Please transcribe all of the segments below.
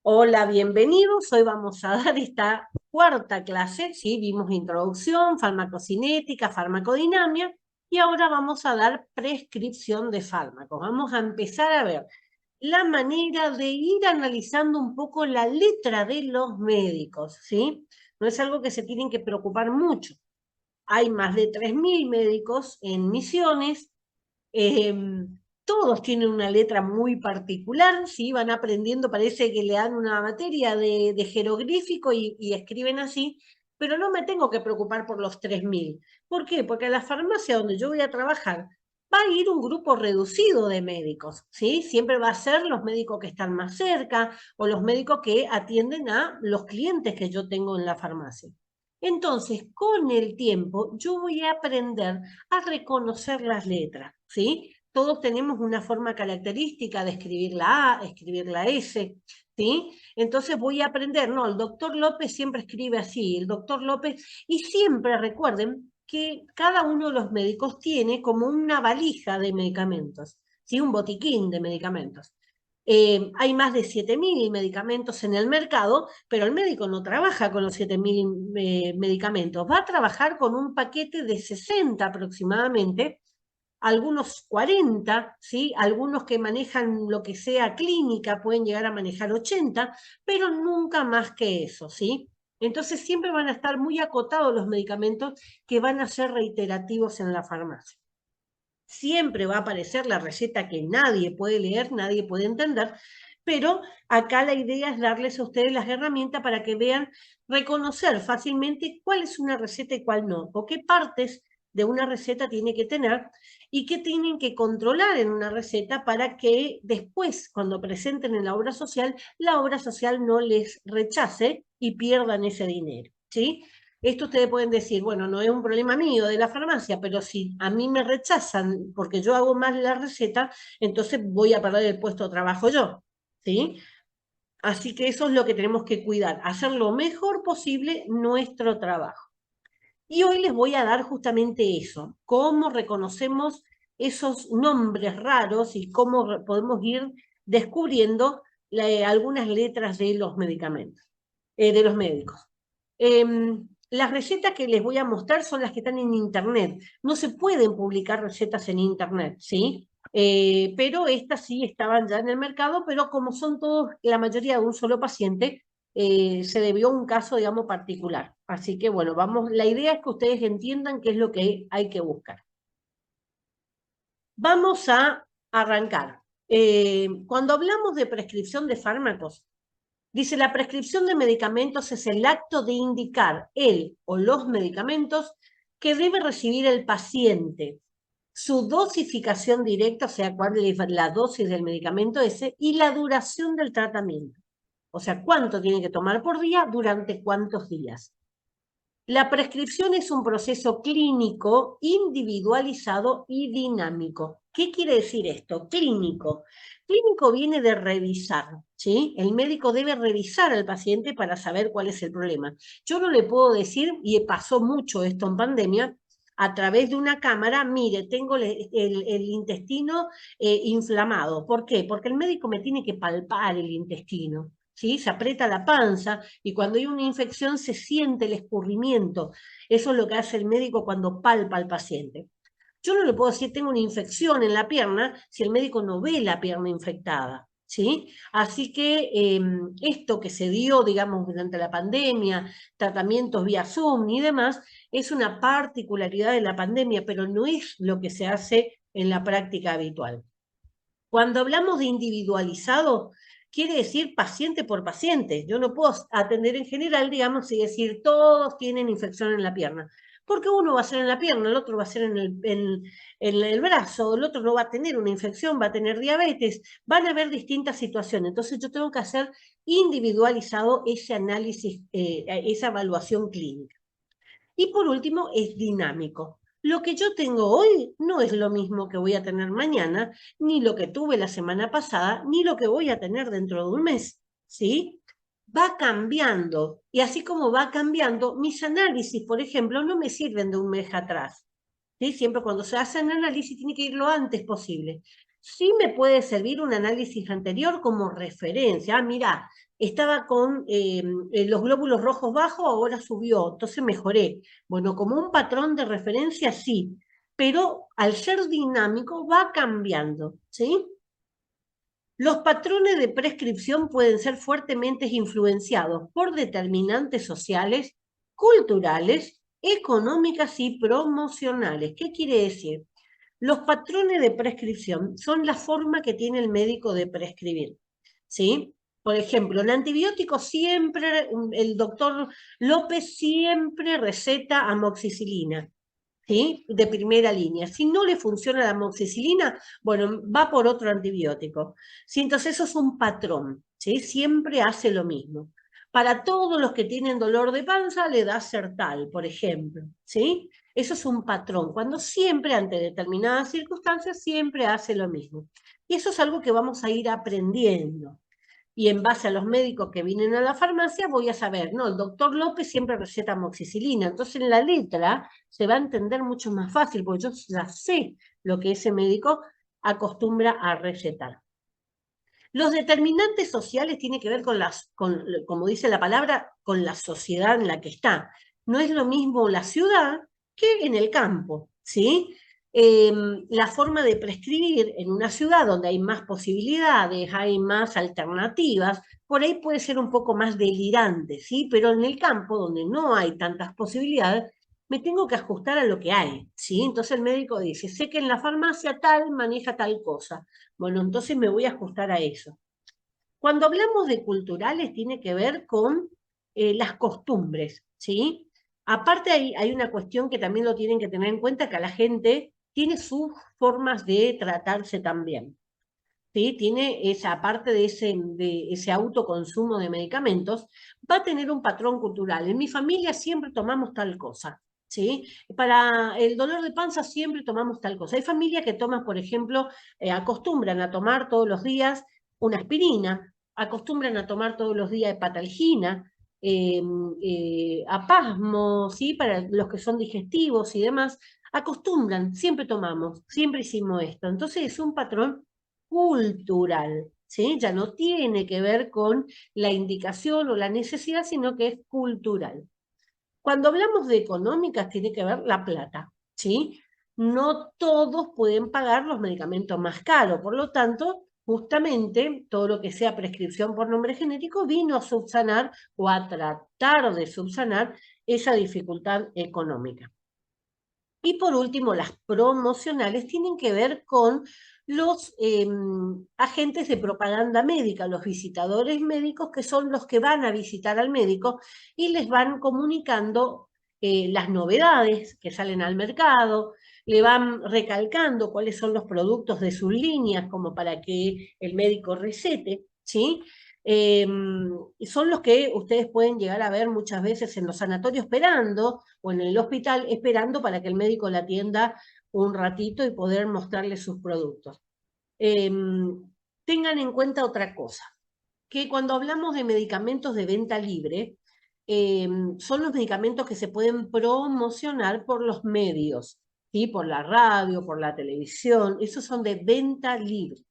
Hola, bienvenidos. Hoy vamos a dar esta cuarta clase, ¿sí? Vimos introducción, farmacocinética, farmacodinamia, y ahora vamos a dar prescripción de fármacos. Vamos a empezar a ver la manera de ir analizando un poco la letra de los médicos, ¿sí? No es algo que se tienen que preocupar mucho. Hay más de 3.000 médicos en Misiones. eh, Todos tienen una letra muy particular, ¿sí? Van aprendiendo, parece que le dan una materia de jeroglífico y escriben así, pero no me tengo que preocupar por los 3.000. ¿Por qué? Porque a la farmacia donde yo voy a trabajar va a ir un grupo reducido de médicos, ¿sí? Siempre va a ser los médicos que están más cerca o los médicos que atienden a los clientes que yo tengo en la farmacia. Entonces, con el tiempo, yo voy a aprender a reconocer las letras, ¿sí? Todos tenemos una forma característica de escribir la A, escribir la S, ¿sí? Entonces voy a aprender, no, el doctor López siempre escribe así, el doctor López, y siempre recuerden que cada uno de los médicos tiene como una valija de medicamentos, ¿sí? Un botiquín de medicamentos. Hay más de 7.000 medicamentos en el mercado, pero el médico no trabaja con los 7.000 medicamentos, va a trabajar con un paquete de 60 aproximadamente, algunos 40, ¿sí? Algunos que manejan lo que sea clínica pueden llegar a manejar 80, pero nunca más que eso, ¿sí? Entonces siempre van a estar muy acotados los medicamentos que van a ser reiterativos en la farmacia. Siempre va a aparecer la receta que nadie puede leer, nadie puede entender, pero acá la idea es darles a ustedes las herramientas para que vean, reconocer fácilmente cuál es una receta y cuál no, o qué partes de una receta tiene que tener y qué tienen que controlar en una receta para que después, cuando presenten en la obra social no les rechace y pierdan ese dinero, ¿sí? Esto ustedes pueden decir, bueno, no es un problema mío de la farmacia, pero si a mí me rechazan porque yo hago mal la receta, entonces voy a perder el puesto de trabajo yo, ¿sí? Así que eso es lo que tenemos que cuidar, hacer lo mejor posible nuestro trabajo. Y hoy les voy a dar justamente eso, cómo reconocemos esos nombres raros y cómo podemos ir descubriendo algunas letras de los medicamentos, de los médicos. Las recetas que les voy a mostrar son las que están en Internet. No se pueden publicar recetas en Internet, ¿sí? Pero estas sí estaban ya en el mercado, pero como son todos, la mayoría de un solo paciente, se debió a un caso, digamos, particular. Así que, bueno, vamos, la idea es que ustedes entiendan qué es lo que hay que buscar. Vamos a arrancar. Cuando hablamos de prescripción de fármacos, dice, la prescripción de medicamentos es el acto de indicar el o los medicamentos que debe recibir el paciente, su dosificación directa, o sea, cuál es la dosis del medicamento ese, y la duración del tratamiento. O sea, cuánto tiene que tomar por día, durante cuántos días. La prescripción es un proceso clínico, individualizado y dinámico. ¿Qué quiere decir esto? Clínico. Clínico viene de revisar, ¿sí? El médico debe revisar al paciente para saber cuál es el problema. Yo no le puedo decir, y pasó mucho esto en pandemia, a través de una cámara, mire, tengo el intestino inflamado. ¿Por qué? Porque el médico me tiene que palpar el intestino, ¿sí? Se aprieta la panza y cuando hay una infección se siente el escurrimiento. Eso es lo que hace el médico cuando palpa al paciente. Yo no le puedo decir tengo una infección en la pierna si el médico no ve la pierna infectada, ¿sí? Así que esto que se dio, digamos, durante la pandemia, tratamientos vía Zoom y demás, es una particularidad de la pandemia, pero no es lo que se hace en la práctica habitual. Cuando hablamos de individualizado, quiere decir paciente por paciente. Yo no puedo atender en general, digamos, y decir todos tienen infección en la pierna. Porque uno va a ser en la pierna, el otro va a ser en el brazo, el otro no va a tener una infección, va a tener diabetes, van a haber distintas situaciones. Entonces yo tengo que hacer individualizado ese análisis, esa evaluación clínica. Y por último, es dinámico. Lo que yo tengo hoy no es lo mismo que voy a tener mañana, ni lo que tuve la semana pasada, ni lo que voy a tener dentro de un mes, ¿sí? Va cambiando. Y así como va cambiando, mis análisis, por ejemplo, no me sirven de un mes atrás, ¿sí? Siempre cuando se hace un análisis tiene que ir lo antes posible. Sí me puede servir un análisis anterior como referencia. Ah, mira, estaba con los glóbulos rojos bajos, ahora subió, entonces mejoré. Bueno, como un patrón de referencia, sí, pero al ser dinámico va cambiando, ¿sí? Los patrones de prescripción pueden ser fuertemente influenciados por determinantes sociales, culturales, económicas y promocionales. ¿Qué quiere decir? Los patrones de prescripción son la forma que tiene el médico de prescribir, ¿sí? Por ejemplo, el antibiótico siempre, el doctor López siempre receta amoxicilina, ¿sí? De primera línea. Si no le funciona la amoxicilina, bueno, va por otro antibiótico. ¿Sí? Entonces eso es un patrón, ¿sí? Siempre hace lo mismo. Para todos los que tienen dolor de panza, le da Sertal, por ejemplo, ¿sí? Eso es un patrón, cuando siempre, ante determinadas circunstancias, siempre hace lo mismo. Y eso es algo que vamos a ir aprendiendo. Y en base a los médicos que vienen a la farmacia voy a saber, no, el doctor López siempre receta amoxicilina, entonces en la letra se va a entender mucho más fácil, porque yo ya sé lo que ese médico acostumbra a recetar. Los determinantes sociales tienen que ver como dice la palabra, con la sociedad en la que está. No es lo mismo la ciudad que en el campo, ¿sí? La forma de prescribir en una ciudad donde hay más posibilidades, hay más alternativas, por ahí puede ser un poco más delirante, ¿sí? Pero en el campo, donde no hay tantas posibilidades, me tengo que ajustar a lo que hay, ¿sí? Entonces el médico dice, sé que en la farmacia tal maneja tal cosa. Bueno, entonces me voy a ajustar a eso. Cuando hablamos de culturales, tiene que ver con las costumbres, ¿sí? Aparte hay una cuestión que también lo tienen que tener en cuenta, que la gente tiene sus formas de tratarse también, ¿sí? Tiene esa parte de ese autoconsumo de medicamentos, va a tener un patrón cultural. En mi familia siempre tomamos tal cosa, ¿sí? Para el dolor de panza siempre tomamos tal cosa. Hay familias que toman, por ejemplo, acostumbran a tomar todos los días una aspirina, acostumbran a tomar todos los días hepatalgina, apasmo, ¿sí? Para los que son digestivos y demás, acostumbran, siempre tomamos, siempre hicimos esto. Entonces es un patrón cultural, ¿sí? Ya no tiene que ver con la indicación o la necesidad, sino que es cultural. Cuando hablamos de económicas, tiene que ver la plata, ¿sí? No todos pueden pagar los medicamentos más caros, por lo tanto, justamente todo lo que sea prescripción por nombre genérico vino a subsanar o a tratar de subsanar esa dificultad económica. Y por último, las promocionales tienen que ver con los agentes de propaganda médica, los visitadores médicos, que son los que van a visitar al médico y les van comunicando las novedades que salen al mercado, le van recalcando cuáles son los productos de sus líneas como para que el médico recete, ¿sí? Son los que ustedes pueden llegar a ver muchas veces en los sanatorios esperando o en el hospital esperando para que el médico la atienda un ratito y poder mostrarle sus productos. Tengan en cuenta otra cosa, que cuando hablamos de medicamentos de venta libre, son los medicamentos que se pueden promocionar por los medios, ¿sí? Por la radio, por la televisión, esos son de venta libre.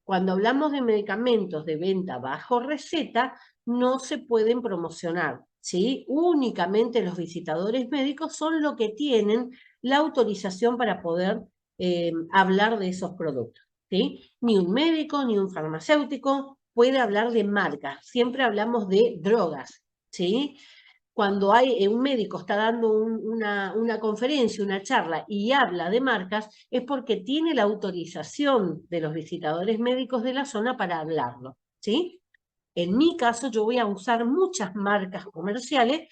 Cuando hablamos de medicamentos de venta bajo receta, no se pueden promocionar, ¿sí? Únicamente los visitadores médicos son los que tienen la autorización para poder hablar de esos productos, ¿sí? Ni un médico, ni un farmacéutico puede hablar de marcas, siempre hablamos de drogas, ¿sí? Cuando hay un médico está dando una conferencia, una charla y habla de marcas, es porque tiene la autorización de los visitadores médicos de la zona para hablarlo, ¿sí? En mi caso, yo voy a usar muchas marcas comerciales,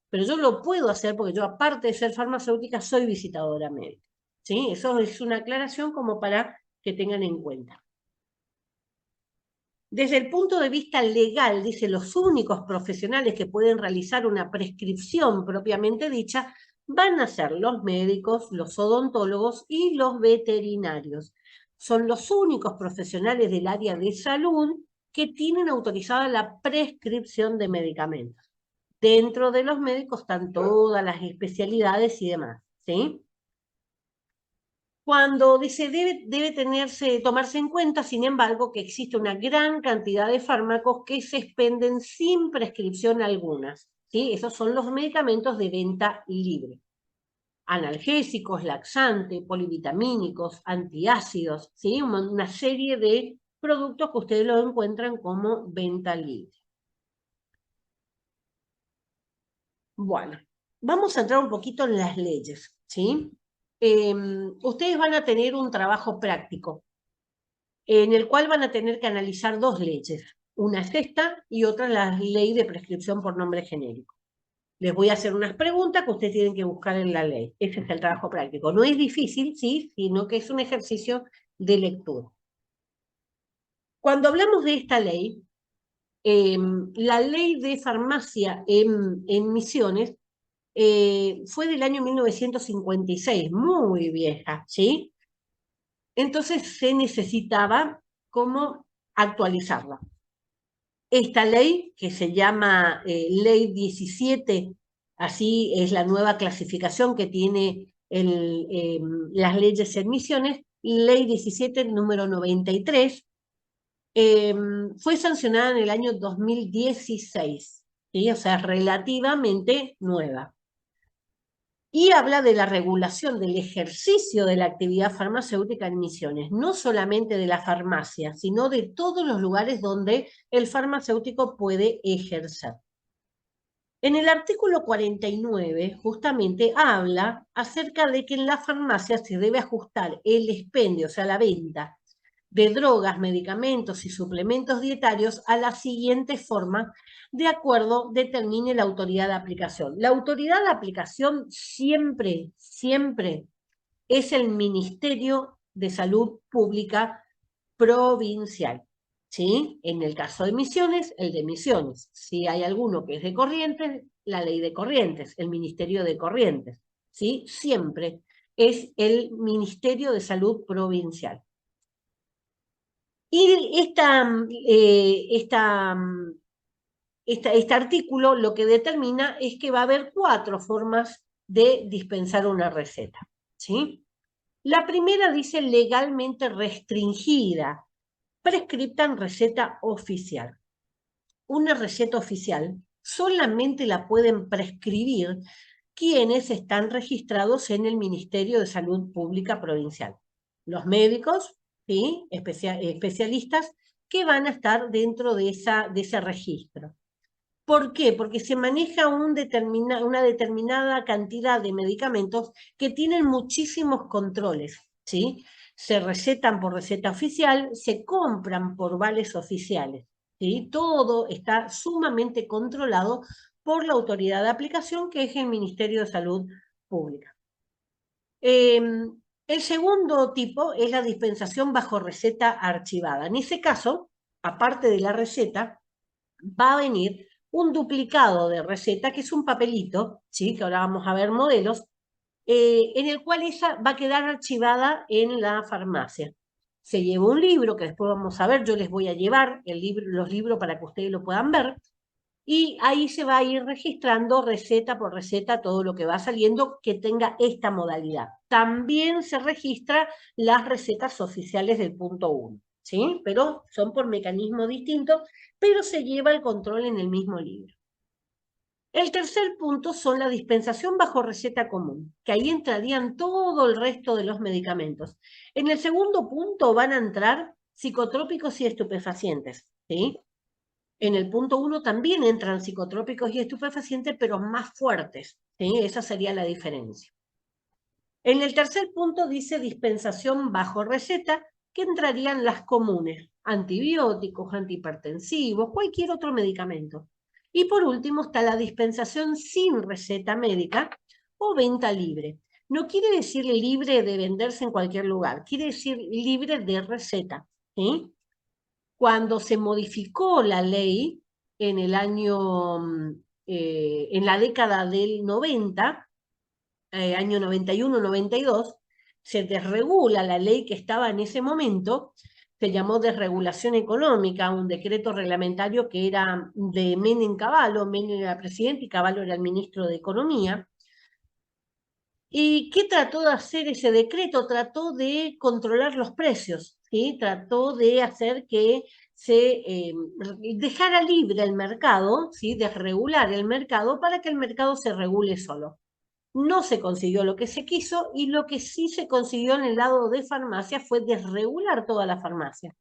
pero yo lo puedo hacer porque yo, aparte de ser farmacéutica, soy visitadora médica, ¿sí? Eso es una aclaración como para que tengan en cuenta. Desde el punto de vista legal, dice, los únicos profesionales que pueden realizar una prescripción propiamente dicha van a ser los médicos, los odontólogos y los veterinarios. Son los únicos profesionales del área de salud que tienen autorizada la prescripción de medicamentos. Dentro de los médicos están todas las especialidades y demás, ¿sí? cuando dice debe tomarse en cuenta, sin embargo, que existe una gran cantidad de fármacos que se expenden sin prescripción alguna. ¿Sí? Esos son los medicamentos de venta libre. Analgésicos, laxantes, polivitamínicos, antiácidos, ¿sí? Una serie de productos que ustedes lo encuentran como venta libre. Bueno, vamos a entrar un poquito en las leyes, ¿sí? Ustedes van a tener un trabajo práctico en el cual van a tener que analizar dos leyes. Una es esta y otra la ley de prescripción por nombre genérico. Les voy a hacer unas preguntas que ustedes tienen que buscar en la ley. Ese es el trabajo práctico. No es difícil, sí, sino que es un ejercicio de lectura. Cuando hablamos de esta ley, la ley de farmacia en Misiones fue del año 1956, muy vieja, ¿sí? Entonces se necesitaba como actualizarla. Esta ley, que se llama Ley 17, así es la nueva clasificación que tiene las leyes en Misiones, Ley 17, número 93, fue sancionada en el año 2016, ¿sí? O sea, relativamente nueva. Y habla de la regulación del ejercicio de la actividad farmacéutica en Misiones, no solamente de la farmacia, sino de todos los lugares donde el farmacéutico puede ejercer. En el artículo 49, justamente habla acerca de que en la farmacia se debe ajustar el expendio, o sea, la venta de drogas, medicamentos y suplementos dietarios a la siguiente forma, de acuerdo determine la autoridad de aplicación. La autoridad de aplicación siempre, siempre es el Ministerio de Salud Pública provincial. ¿Sí? En el caso de Misiones, el de Misiones. Si hay alguno que es de Corrientes, la ley de Corrientes, el Ministerio de Corrientes. ¿Sí? Siempre es el Ministerio de Salud Provincial. Y este artículo lo que determina es que va a haber 4 formas de dispensar una receta. ¿Sí? La primera dice legalmente restringida, prescripta en receta oficial. Una receta oficial solamente la pueden prescribir quienes están registrados en el Ministerio de Salud Pública Provincial. Los médicos, ¿sí? Especialistas que van a estar dentro de ese registro. ¿Por qué? Porque se maneja una determinada cantidad de medicamentos que tienen muchísimos controles, ¿sí? Se recetan por receta oficial, se compran por vales oficiales, ¿sí? Todo está sumamente controlado por la autoridad de aplicación, que es el Ministerio de Salud Pública. El segundo tipo es la dispensación bajo receta archivada. En ese caso, aparte de la receta, va a venir un duplicado de receta, que es un papelito, ¿sí? Que ahora vamos a ver modelos, en el cual ella va a quedar archivada en la farmacia. Se lleva un libro, que después vamos a ver, yo les voy a llevar los libros para que ustedes lo puedan ver, y ahí se va a ir registrando receta por receta todo lo que va saliendo que tenga esta modalidad. También se registra las recetas oficiales del punto 1, ¿sí? Pero son por mecanismos distintos, pero se lleva el control en el mismo libro. El tercer punto son la dispensación bajo receta común, que ahí entrarían todo el resto de los medicamentos. En el segundo punto van a entrar psicotrópicos y estupefacientes, ¿sí? En el punto 1 también entran psicotrópicos y estupefacientes, pero más fuertes, ¿sí? Esa sería la diferencia. En el tercer punto dice dispensación bajo receta, que entrarían las comunes, antibióticos, antihipertensivos, cualquier otro medicamento. Y por último está la dispensación sin receta médica o venta libre. No quiere decir libre de venderse en cualquier lugar, quiere decir libre de receta, ¿sí? Cuando se modificó la ley en el año, en la década del 90, año 91, 92, se desregula la ley que estaba en ese momento, se llamó desregulación económica, un decreto reglamentario que era de Menem Cavallo. Menem era presidente y Cavallo era el ministro de Economía. ¿Y qué trató de hacer ese decreto? Trató de controlar los precios, ¿sí? Trató de hacer que se dejara libre el mercado, ¿sí? De regular el mercado para que el mercado se regule solo. No se consiguió lo que se quiso y lo que sí se consiguió en el lado de farmacia fue desregular toda la farmacia.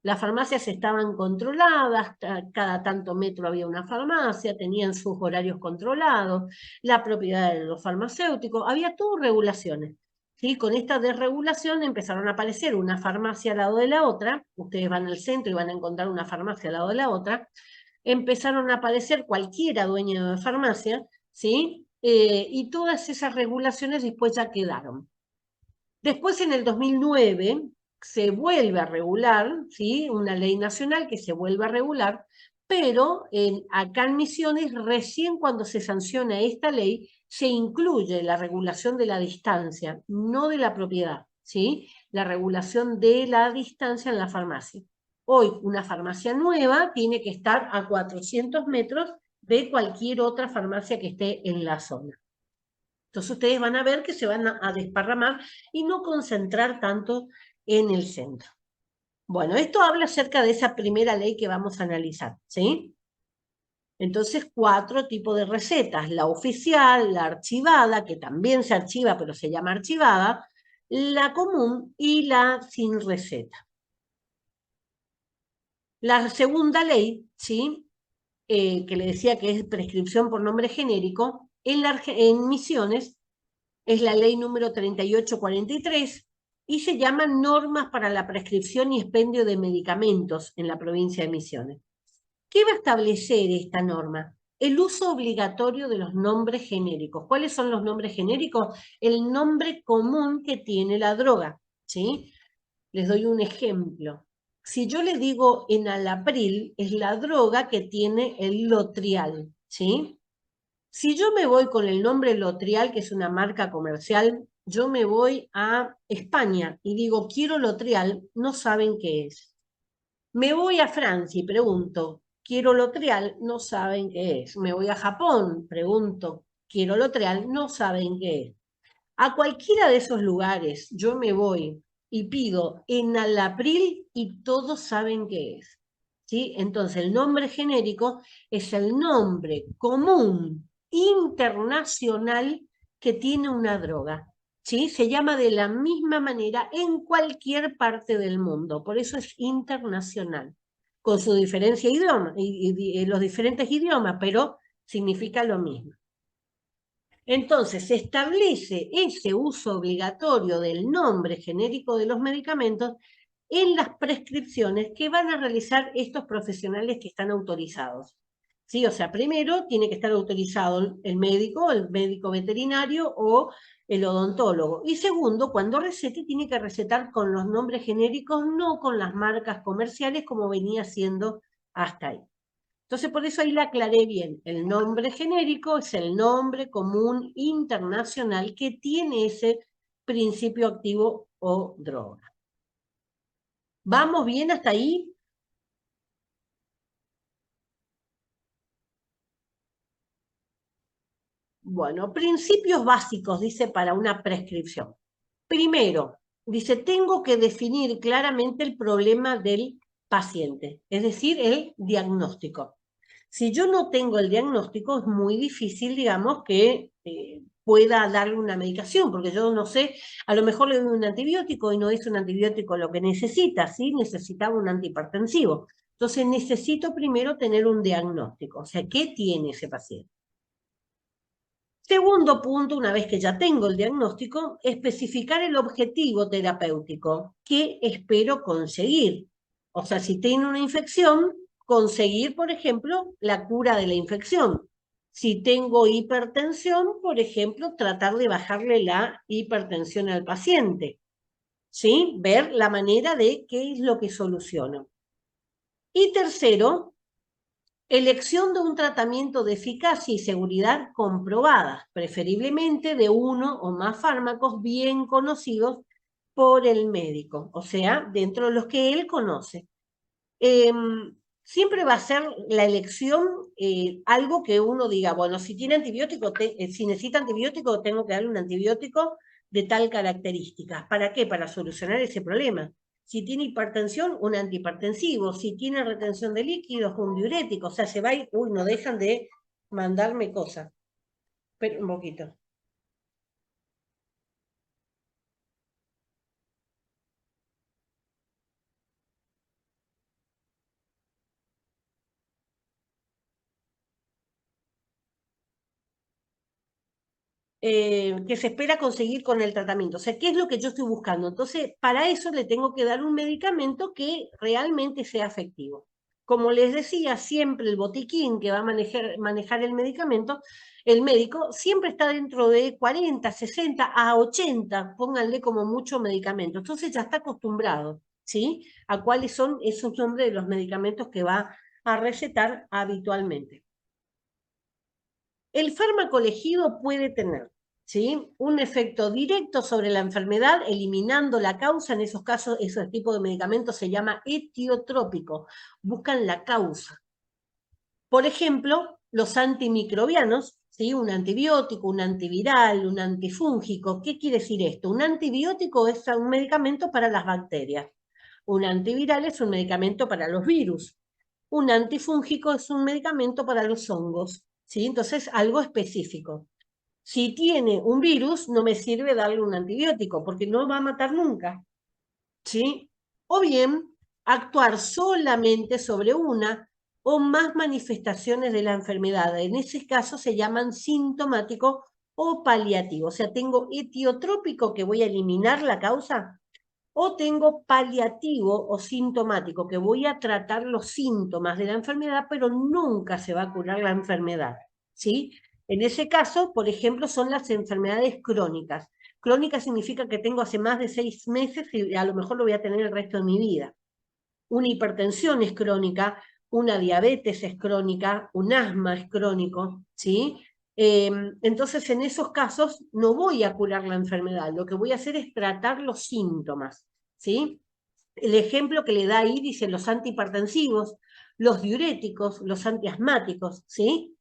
Las farmacias estaban controladas, cada tanto metro había una farmacia, tenían sus horarios controlados, la propiedad de los farmacéuticos, había todo regulaciones. ¿Sí? Con esta desregulación empezaron a aparecer una farmacia al lado de la otra, ustedes van al centro y van a encontrar una farmacia al lado de la otra, empezaron a aparecer cualquiera dueño de farmacia, ¿sí? Y todas esas regulaciones después ya quedaron. Después, en el 2009, se vuelve a regular, ¿sí? Una ley nacional que se vuelve a regular, pero acá en Misiones, recién cuando se sanciona esta ley, se incluye la regulación de la distancia, no de la propiedad, ¿sí? La regulación de la distancia en la farmacia. Hoy, una farmacia nueva tiene que estar a 400 metros de cualquier otra farmacia que esté en la zona. Entonces ustedes van a ver que se van a desparramar y no concentrar tanto en el centro. Bueno, esto habla acerca de esa primera ley que vamos a analizar, ¿sí? Entonces, 4 tipos de recetas: la oficial, la archivada, que también se archiva pero se llama archivada, la común y la sin receta. La segunda ley, ¿sí? Que le decía que es prescripción por nombre genérico, en Misiones es la ley número 3843 y se llama Normas para la Prescripción y Expendio de Medicamentos en la provincia de Misiones. ¿Qué va a establecer esta norma? El uso obligatorio de los nombres genéricos. ¿Cuáles son los nombres genéricos? El nombre común que tiene la droga, ¿sí? Les doy un ejemplo. Si yo le digo enalapril, es la droga que tiene el Lotrial, ¿sí? Si yo me voy con el nombre Lotrial, que es una marca comercial, yo me voy a España y digo, quiero Lotrial, no saben qué es. Me voy a Francia y pregunto, quiero Lotrial, no saben qué es. Me voy a Japón, pregunto, quiero Lotrial, no saben qué es. A cualquiera de esos lugares yo me voy y pido enalapril y todos saben qué es. ¿Sí? Entonces el nombre genérico es el nombre común internacional que tiene una droga. ¿Sí? Se llama de la misma manera en cualquier parte del mundo, por eso es internacional, con su diferencia de idioma y los diferentes idiomas, pero significa lo mismo. Entonces, se establece ese uso obligatorio del nombre genérico de los medicamentos en las prescripciones que van a realizar estos profesionales que están autorizados. ¿Sí? O sea, primero tiene que estar autorizado el médico veterinario o el odontólogo. Y segundo, cuando recete, tiene que recetar con los nombres genéricos, no con las marcas comerciales como venía siendo hasta ahí. Entonces, por eso ahí la aclaré bien. El nombre genérico es el nombre común internacional que tiene ese principio activo o droga. ¿Vamos bien hasta ahí? Bueno, principios básicos, dice, para una prescripción. Primero, dice, tengo que definir claramente el problema del paciente, es decir, el diagnóstico. Si yo no tengo el diagnóstico, es muy difícil, digamos, que pueda darle una medicación, porque yo no sé, a lo mejor le doy un antibiótico y no es un antibiótico lo que necesita, ¿sí? Necesitaba un antihipertensivo. Entonces necesito primero tener un diagnóstico, o sea, ¿qué tiene ese paciente? Segundo punto, una vez que ya tengo el diagnóstico, especificar el objetivo terapéutico que espero conseguir. O sea, si tiene una infección, conseguir, por ejemplo, la cura de la infección. Si tengo hipertensión, por ejemplo, tratar de bajarle la hipertensión al paciente. ¿Sí? Ver la manera de qué es lo que soluciono. Y tercero, elección de un tratamiento de eficacia y seguridad comprobadas, preferiblemente de uno o más fármacos bien conocidos por el médico, o sea, dentro de los que él conoce. siempre va a ser la elección algo que uno diga, bueno, si tiene antibiótico, si necesita antibiótico, tengo que darle un antibiótico de tal característica. ¿Para qué? Para solucionar ese problema. Si tiene hipertensión, un antihipertensivo. Si tiene retención de líquidos, un diurético. O sea, se va y, uy, no dejan de mandarme cosas. Pero un poquito. Que se espera conseguir con el tratamiento. O sea, ¿qué es lo que yo estoy buscando? Entonces, para eso le tengo que dar un medicamento que realmente sea efectivo. Como les decía, siempre el botiquín que va a manejar el medicamento, el médico, siempre está dentro de 40, 60 a 80, pónganle como mucho medicamento. Entonces ya está acostumbrado, ¿sí? A cuáles son esos nombres de los medicamentos que va a recetar habitualmente. El fármaco elegido puede tener, ¿sí?, un efecto directo sobre la enfermedad, eliminando la causa. En esos casos, ese tipo de medicamentos se llama etiotrópico, buscan la causa. Por ejemplo, los antimicrobianos, ¿sí?, un antibiótico, un antiviral, un antifúngico. ¿Qué quiere decir esto? Un antibiótico es un medicamento para las bacterias. Un antiviral es un medicamento para los virus. Un antifúngico es un medicamento para los hongos, ¿sí? Entonces, algo específico. Si tiene un virus, no me sirve darle un antibiótico, porque no va a matar nunca, ¿sí? O bien, actuar solamente sobre una o más manifestaciones de la enfermedad. En ese caso se llaman sintomático o paliativo. O sea, tengo etiotrópico, que voy a eliminar la causa, o tengo paliativo o sintomático, que voy a tratar los síntomas de la enfermedad, pero nunca se va a curar la enfermedad, ¿sí? En ese caso, por ejemplo, son las enfermedades crónicas. Crónica significa que tengo hace más de 6 meses y a lo mejor lo voy a tener el resto de mi vida. Una hipertensión es crónica, una diabetes es crónica, un asma es crónico, ¿sí? Entonces, en esos casos no voy a curar la enfermedad, lo que voy a hacer es tratar los síntomas, ¿sí? El ejemplo que le da ahí dice los antihipertensivos, los diuréticos, los antiasmáticos, ¿sí?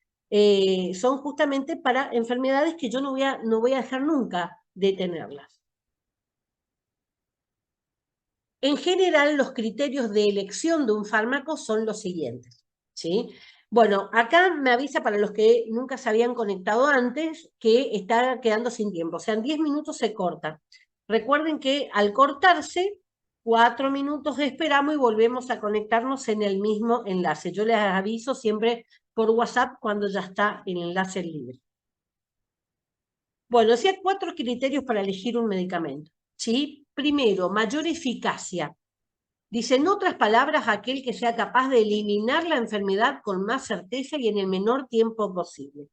Son justamente para enfermedades que yo no voy a dejar nunca de tenerlas. En general, los criterios de elección de un fármaco son los siguientes, ¿sí? Bueno, acá me avisa para los que nunca se habían conectado antes que está quedando sin tiempo. O sea, en 10 minutos se corta. Recuerden que al cortarse, 4 minutos esperamos y volvemos a conectarnos en el mismo enlace. Yo les aviso siempre por WhatsApp cuando ya está el enlace libre. Bueno, decía 4 criterios para elegir un medicamento, ¿sí? Primero, mayor eficacia. Dice, en otras palabras, aquel que sea capaz de eliminar la enfermedad con más certeza y en el menor tiempo posible.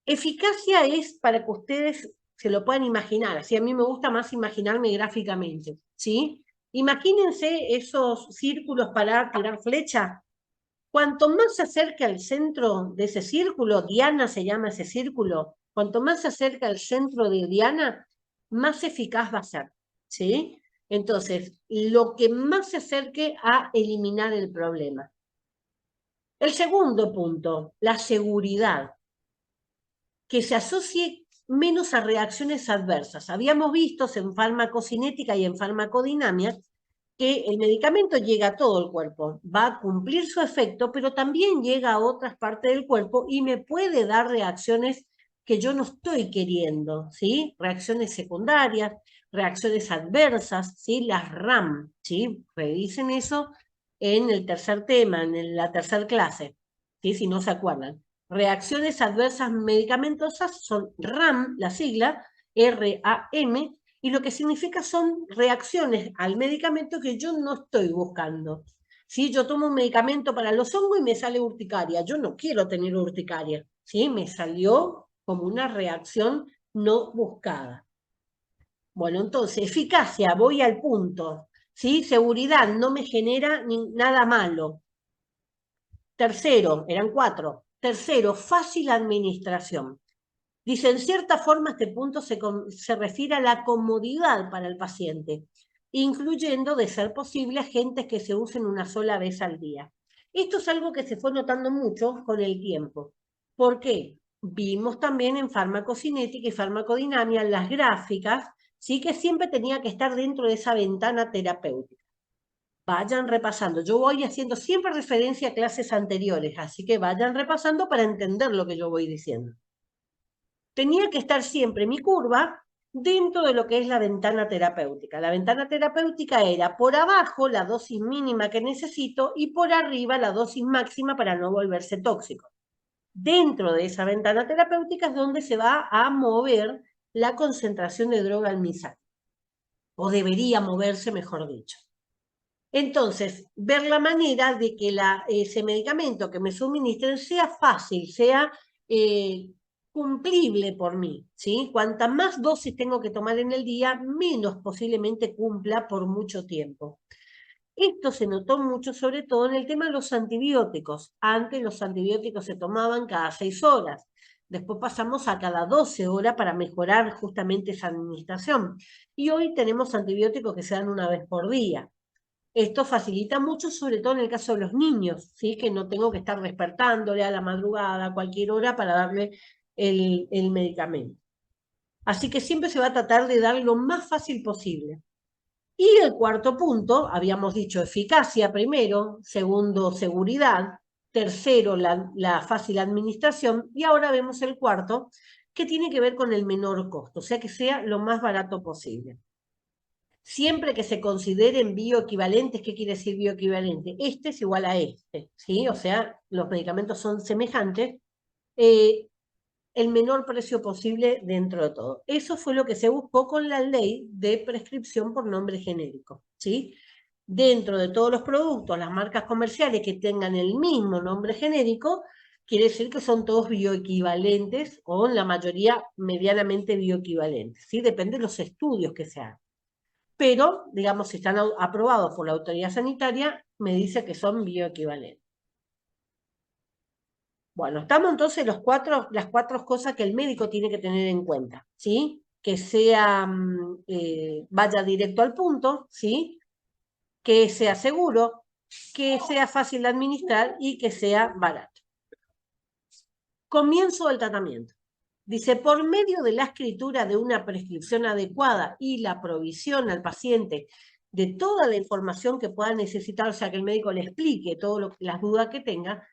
Eficacia es para que ustedes se lo puedan imaginar. Así a mí me gusta más imaginarme gráficamente, ¿sí? Imagínense esos círculos para tirar flecha. Cuanto más se acerca al centro de ese círculo, Diana se llama ese círculo, cuanto más se acerca al centro de Diana, más eficaz va a ser, ¿sí? Entonces, lo que más se acerque a eliminar el problema. El segundo punto, la seguridad, que se asocie menos a reacciones adversas. Habíamos visto en farmacocinética y en farmacodinamia que el medicamento llega a todo el cuerpo, va a cumplir su efecto, pero también llega a otras partes del cuerpo y me puede dar reacciones que yo no estoy queriendo, ¿sí? Reacciones secundarias, reacciones adversas, ¿sí? Las RAM, ¿sí? Revisen eso en el tercer tema, en la tercera clase, ¿sí? Si no se acuerdan. Reacciones adversas medicamentosas son RAM, la sigla, RAM, y lo que significa son reacciones al medicamento que yo no estoy buscando. Si yo tomo un medicamento para los hongos y me sale urticaria, yo no quiero tener urticaria, ¿sí? Me salió como una reacción no buscada. Bueno, entonces, eficacia, voy al punto, ¿sí? Seguridad, no me genera nada malo. Tercero, eran 4. Tercero, fácil administración. Dice, en cierta forma este punto se refiere a la comodidad para el paciente, incluyendo, de ser posible, agentes que se usen una sola vez al día. Esto es algo que se fue notando mucho con el tiempo. ¿Por qué? Vimos también en farmacocinética y farmacodinamia las gráficas, sí que siempre tenía que estar dentro de esa ventana terapéutica. Vayan repasando. Yo voy haciendo siempre referencia a clases anteriores, así que vayan repasando para entender lo que yo voy diciendo. Tenía que estar siempre mi curva dentro de lo que es la ventana terapéutica. La ventana terapéutica era por abajo la dosis mínima que necesito y por arriba la dosis máxima para no volverse tóxico. Dentro de esa ventana terapéutica es donde se va a mover la concentración de droga en mi sangre, o debería moverse, mejor dicho. Entonces, ver la manera de que ese medicamento que me suministren sea fácil, sea cumplible por mí, ¿sí? Cuanta más dosis tengo que tomar en el día, menos posiblemente cumpla por mucho tiempo. Esto se notó mucho, sobre todo en el tema de los antibióticos. Antes los antibióticos se tomaban cada 6 horas. Después pasamos a cada 12 horas para mejorar justamente esa administración. Y hoy tenemos antibióticos que se dan una vez por día. Esto facilita mucho, sobre todo en el caso de los niños, ¿sí? Que no tengo que estar despertándole a la madrugada, a cualquier hora, para darle el medicamento. Así que siempre se va a tratar de dar lo más fácil posible. Y el cuarto punto, habíamos dicho eficacia primero, segundo, seguridad, tercero, la fácil administración, y ahora vemos el cuarto, que tiene que ver con el menor costo, o sea, que sea lo más barato posible. Siempre que se consideren bioequivalentes, ¿qué quiere decir bioequivalente? Este es igual a este, ¿sí? O sea, los medicamentos son semejantes, el menor precio posible dentro de todo. Eso fue lo que se buscó con la ley de prescripción por nombre genérico, ¿sí? Dentro de todos los productos, las marcas comerciales que tengan el mismo nombre genérico, quiere decir que son todos bioequivalentes o en la mayoría medianamente bioequivalentes, ¿sí? Depende de los estudios que se hagan. Pero, digamos, si están aprobados por la autoridad sanitaria, me dice que son bioequivalentes. Bueno, estamos entonces las cuatro cosas que el médico tiene que tener en cuenta, ¿sí? Que sea, vaya directo al punto, ¿sí? Que sea seguro, que sea fácil de administrar y que sea barato. Comienzo del tratamiento. Dice, por medio de la escritura de una prescripción adecuada y la provisión al paciente de toda la información que pueda necesitar, o sea, que el médico le explique todas las dudas que tenga,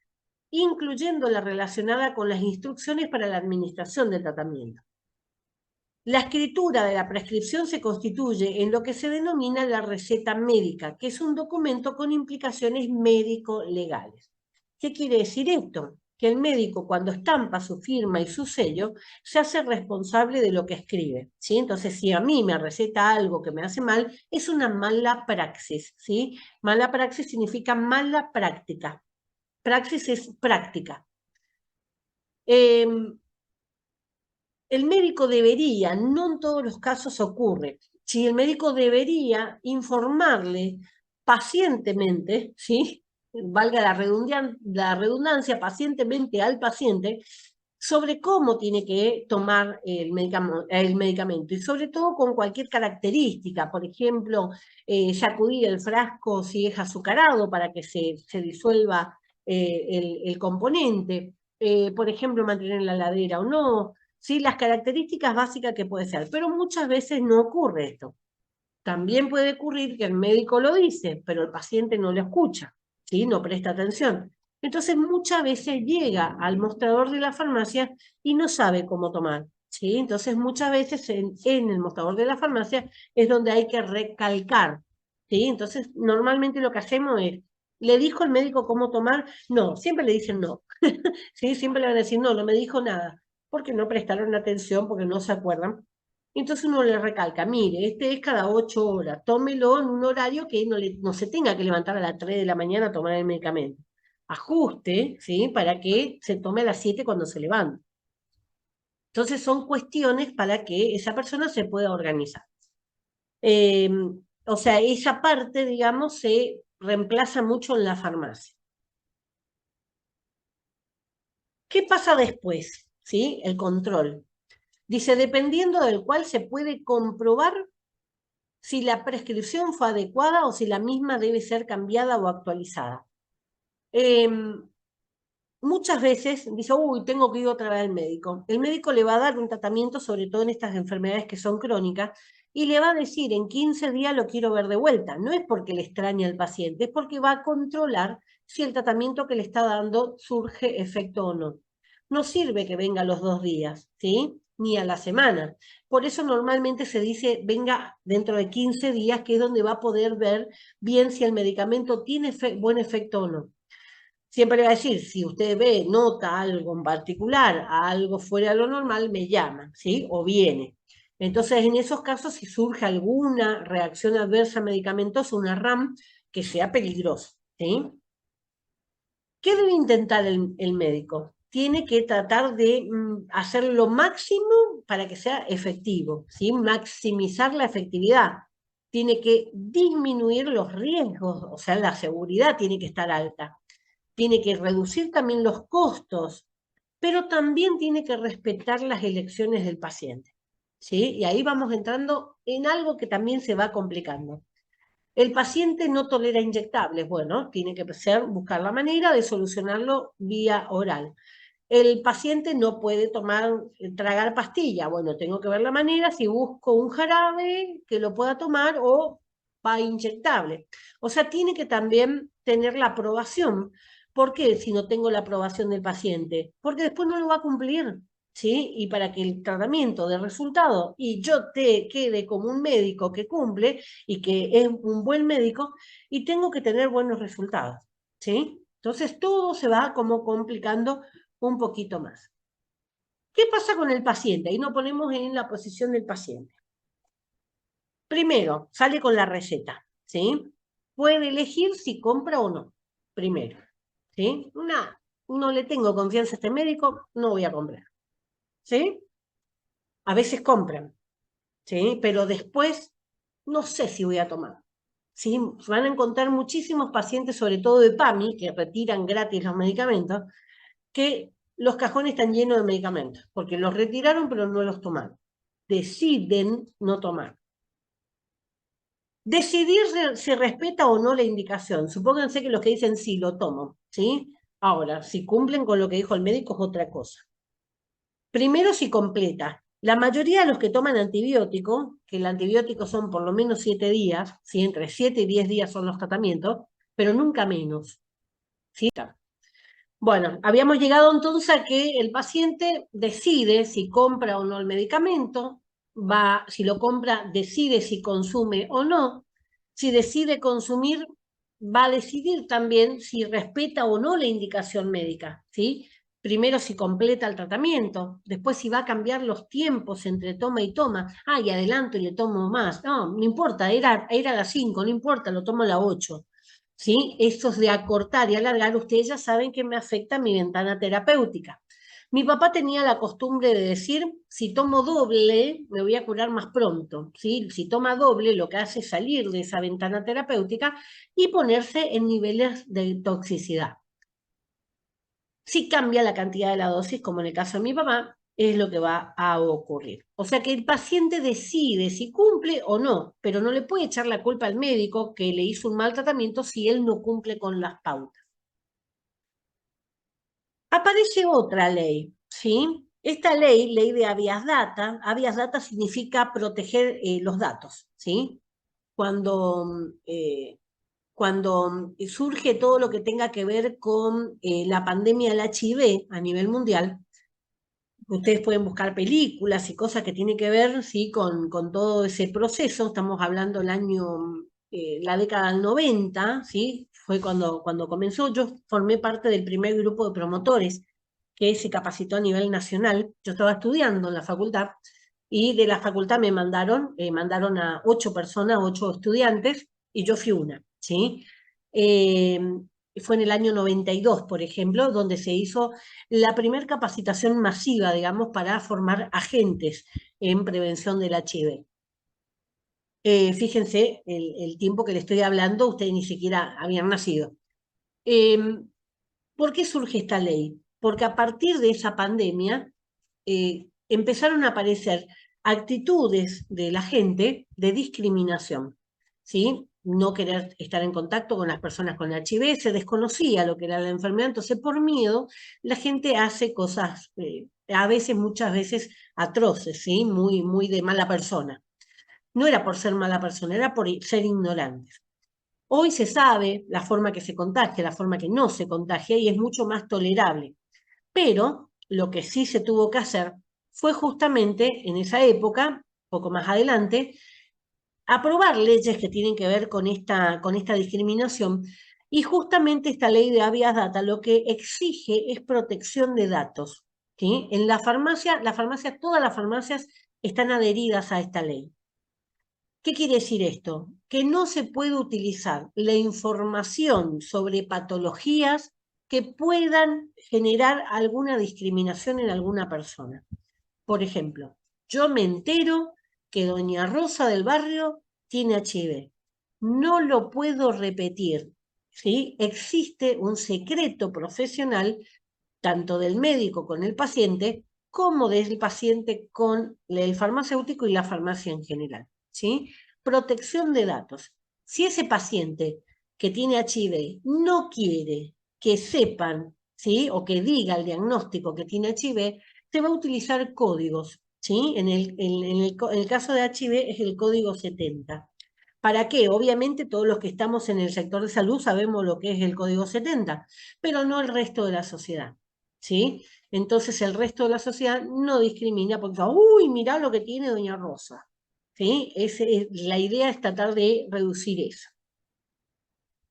incluyendo la relacionada con las instrucciones para la administración del tratamiento. La escritura de la prescripción se constituye en lo que se denomina la receta médica, que es un documento con implicaciones médico-legales. ¿Qué quiere decir esto? Que el médico, cuando estampa su firma y su sello, se hace responsable de lo que escribe, ¿sí? Entonces, si a mí me receta algo que me hace mal, es una mala praxis, ¿sí? Mala praxis significa mala práctica. Praxis es práctica. El médico debería, no en todos los casos ocurre, si el médico debería informarle pacientemente, ¿sí? Valga la redundancia, pacientemente al paciente, sobre cómo tiene que tomar el medicamento y sobre todo con cualquier característica, por ejemplo, sacudir el frasco si es azucarado para que se disuelva el componente, por ejemplo, mantener la ladera o no, ¿sí? Las características básicas que puede ser, pero muchas veces no ocurre esto. También puede ocurrir que el médico lo dice, pero el paciente no lo escucha, ¿sí? No presta atención. Entonces muchas veces llega al mostrador de la farmacia y no sabe cómo tomar, ¿sí? Entonces muchas veces en el mostrador de la farmacia es donde hay que recalcar, ¿sí? Entonces normalmente lo que hacemos es, ¿le dijo el médico cómo tomar? No, siempre le dicen no, ¿sí? Siempre le van a decir no, no me dijo nada, porque no prestaron atención, porque no se acuerdan. Entonces uno le recalca, mire, este es cada 8 horas, tómelo en un horario que no se tenga que levantar a las 3 de la mañana a tomar el medicamento. Ajuste, ¿sí? Para que se tome a las 7 cuando se levante. Entonces son cuestiones para que esa persona se pueda organizar. O sea, esa parte, digamos, se reemplaza mucho en la farmacia. ¿Qué pasa después? ¿Sí? El control. Dice, dependiendo del cual se puede comprobar si la prescripción fue adecuada o si la misma debe ser cambiada o actualizada. Muchas veces dice, uy, tengo que ir otra vez al médico. El médico le va a dar un tratamiento, sobre todo en estas enfermedades que son crónicas, y le va a decir, en 15 días lo quiero ver de vuelta. No es porque le extraña al paciente, es porque va a controlar si el tratamiento que le está dando surge efecto o no. No sirve que venga los 2 días, ¿sí? Ni a la semana. Por eso normalmente se dice, venga dentro de 15 días, que es donde va a poder ver bien si el medicamento tiene buen efecto o no. Siempre le va a decir, si usted ve, nota algo en particular, algo fuera de lo normal, me llama, ¿sí? O viene. Entonces, en esos casos, si surge alguna reacción adversa medicamentosa, una RAM, que sea peligrosa, ¿sí? ¿Qué debe intentar el médico? Tiene que tratar de hacer lo máximo para que sea efectivo, ¿sí? Maximizar la efectividad. Tiene que disminuir los riesgos, o sea, la seguridad tiene que estar alta. Tiene que reducir también los costos, pero también tiene que respetar las elecciones del paciente, ¿sí? Y ahí vamos entrando en algo que también se va complicando. El paciente no tolera inyectables, bueno, tiene que buscar la manera de solucionarlo vía oral. El paciente no puede tragar pastilla, bueno, tengo que ver la manera si busco un jarabe que lo pueda tomar o va inyectable. O sea, tiene que también tener la aprobación. ¿Por qué si no tengo la aprobación del paciente? Porque después no lo va a cumplir, ¿sí? Y para que el tratamiento dé resultado y yo te quede como un médico que cumple y que es un buen médico, y tengo que tener buenos resultados, ¿sí? Entonces todo se va como complicando un poquito más. ¿Qué pasa con el paciente? Ahí nos ponemos en la posición del paciente. Primero, sale con la receta, ¿sí? Puede elegir si compra o no, primero, ¿sí? No le tengo confianza a este médico, no voy a comprar, ¿sí? A veces compran, ¿sí? Pero después no sé si voy a tomar, ¿sí? Van a encontrar muchísimos pacientes, sobre todo de PAMI, que retiran gratis los medicamentos, que los cajones están llenos de medicamentos, porque los retiraron pero no los tomaron. Deciden no tomar. Decidir si respeta o no la indicación. Supónganse que los que dicen sí, lo tomo, ¿sí? Ahora, si cumplen con lo que dijo el médico es otra cosa. Primero, si completa. La mayoría de los que toman antibiótico, que el antibiótico son por lo menos 7 días, ¿sí? Entre 7 y 10 días son los tratamientos, pero nunca menos, ¿sí? Bueno, habíamos llegado entonces a que el paciente decide si compra o no el medicamento, si lo compra, decide si consume o no. Si decide consumir, va a decidir también si respeta o no la indicación médica, ¿sí? Primero si completa el tratamiento, después si va a cambiar los tiempos entre toma y toma. Ah, y adelanto y le tomo más. No, no importa, era a las 5, no importa, lo tomo a las 8. ¿Sí? Estos de acortar y alargar, ustedes ya saben que me afecta mi ventana terapéutica. Mi papá tenía la costumbre de decir, si tomo doble, me voy a curar más pronto, ¿sí? Si toma doble, lo que hace es salir de esa ventana terapéutica y ponerse en niveles de toxicidad. Si cambia la cantidad de la dosis, como en el caso de mi papá, es lo que va a ocurrir. O sea que el paciente decide si cumple o no, pero no le puede echar la culpa al médico que le hizo un mal tratamiento si él no cumple con las pautas. Aparece otra ley, ¿sí? Esta ley, ley de habeas data significa proteger los datos, ¿sí? Cuando, cuando surge todo lo que tenga que ver con la pandemia del HIV a nivel mundial, ustedes pueden buscar películas y cosas que tienen que ver, ¿sí? con todo ese proceso. Estamos hablando del año, la década del 90, ¿sí? Fue cuando comenzó. Yo formé parte del primer grupo de promotores que se capacitó a nivel nacional. Yo estaba estudiando en la facultad y de la facultad mandaron a 8 personas, 8 estudiantes, y yo fui una, ¿sí? Eh, Fue en el año 92, por ejemplo, donde se hizo la primera capacitación masiva, digamos, para formar agentes en prevención del HIV. Fíjense el tiempo que le estoy hablando, ustedes ni siquiera habían nacido. ¿Por qué surge esta ley? Porque a partir de esa pandemia empezaron a aparecer actitudes de la gente de discriminación, ¿sí? no querer estar en contacto con las personas con HIV, se desconocía lo que era la enfermedad, entonces por miedo la gente hace cosas, a veces, muchas veces atroces, ¿sí? Muy, muy de mala persona. No era por ser mala persona, era por ser ignorantes. Hoy se sabe la forma que se contagia, la forma que no se contagia y es mucho más tolerable. Pero lo que sí se tuvo que hacer fue justamente en esa época, poco más adelante, aprobar leyes que tienen que ver con esta discriminación. Y justamente esta ley de habeas data lo que exige es protección de datos. ¿Sí? En la farmacia, todas las farmacias están adheridas a esta ley. ¿Qué quiere decir esto? Que no se puede utilizar la información sobre patologías que puedan generar alguna discriminación en alguna persona. Por ejemplo, yo me entero que doña Rosa del barrio tiene HIV. No lo puedo repetir, ¿sí? Existe un secreto profesional, tanto del médico con el paciente, como del paciente con el farmacéutico y la farmacia en general, ¿sí? Protección de datos. Si ese paciente que tiene HIV no quiere que sepan, ¿sí? O que diga el diagnóstico que tiene HIV, se va a utilizar códigos, ¿sí? En el caso de HIV es el código 70. ¿Para qué? Obviamente todos los que estamos en el sector de salud sabemos lo que es el código 70, pero no el resto de la sociedad, ¿sí? Entonces el resto de la sociedad no discrimina porque, uy, mirá lo que tiene doña Rosa, ¿sí? La idea es tratar de reducir eso.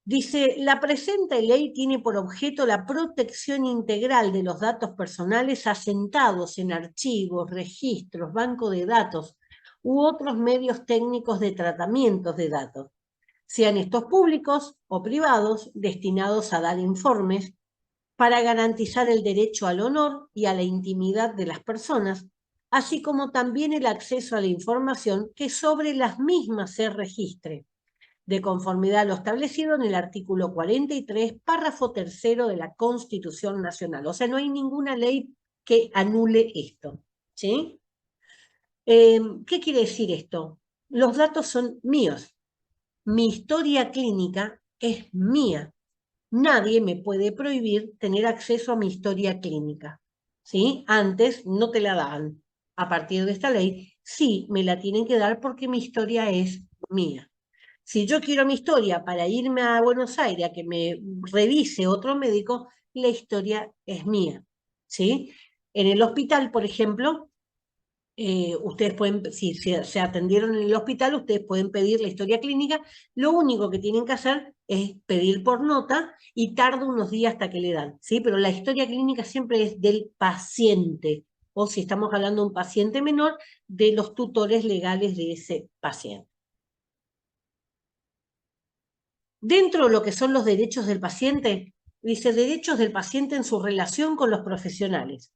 Dice, la presente ley tiene por objeto la protección integral de los datos personales asentados en archivos, registros, bancos de datos u otros medios técnicos de tratamiento de datos, sean estos públicos o privados, destinados a dar informes para garantizar el derecho al honor y a la intimidad de las personas, así como también el acceso a la información que sobre las mismas se registre de conformidad a lo establecido en el artículo 43, párrafo tercero de la Constitución Nacional. O sea, no hay ninguna ley que anule esto, ¿sí? ¿Qué quiere decir esto? Los datos son míos. Mi historia clínica es mía. Nadie me puede prohibir tener acceso a mi historia clínica, ¿sí? Antes no te la daban. A partir de esta ley, sí me la tienen que dar porque mi historia es mía. Si yo quiero mi historia para irme a Buenos Aires a que me revise otro médico, la historia es mía, ¿sí? En el hospital, por ejemplo, ustedes pueden, si se atendieron en el hospital, ustedes pueden pedir la historia clínica. Lo único que tienen que hacer es pedir por nota y tarda unos días hasta que le dan, ¿sí? Pero la historia clínica siempre es del paciente, o si estamos hablando de un paciente menor, de los tutores legales de ese paciente. Dentro de lo que son los derechos del paciente, dice derechos del paciente en su relación con los profesionales.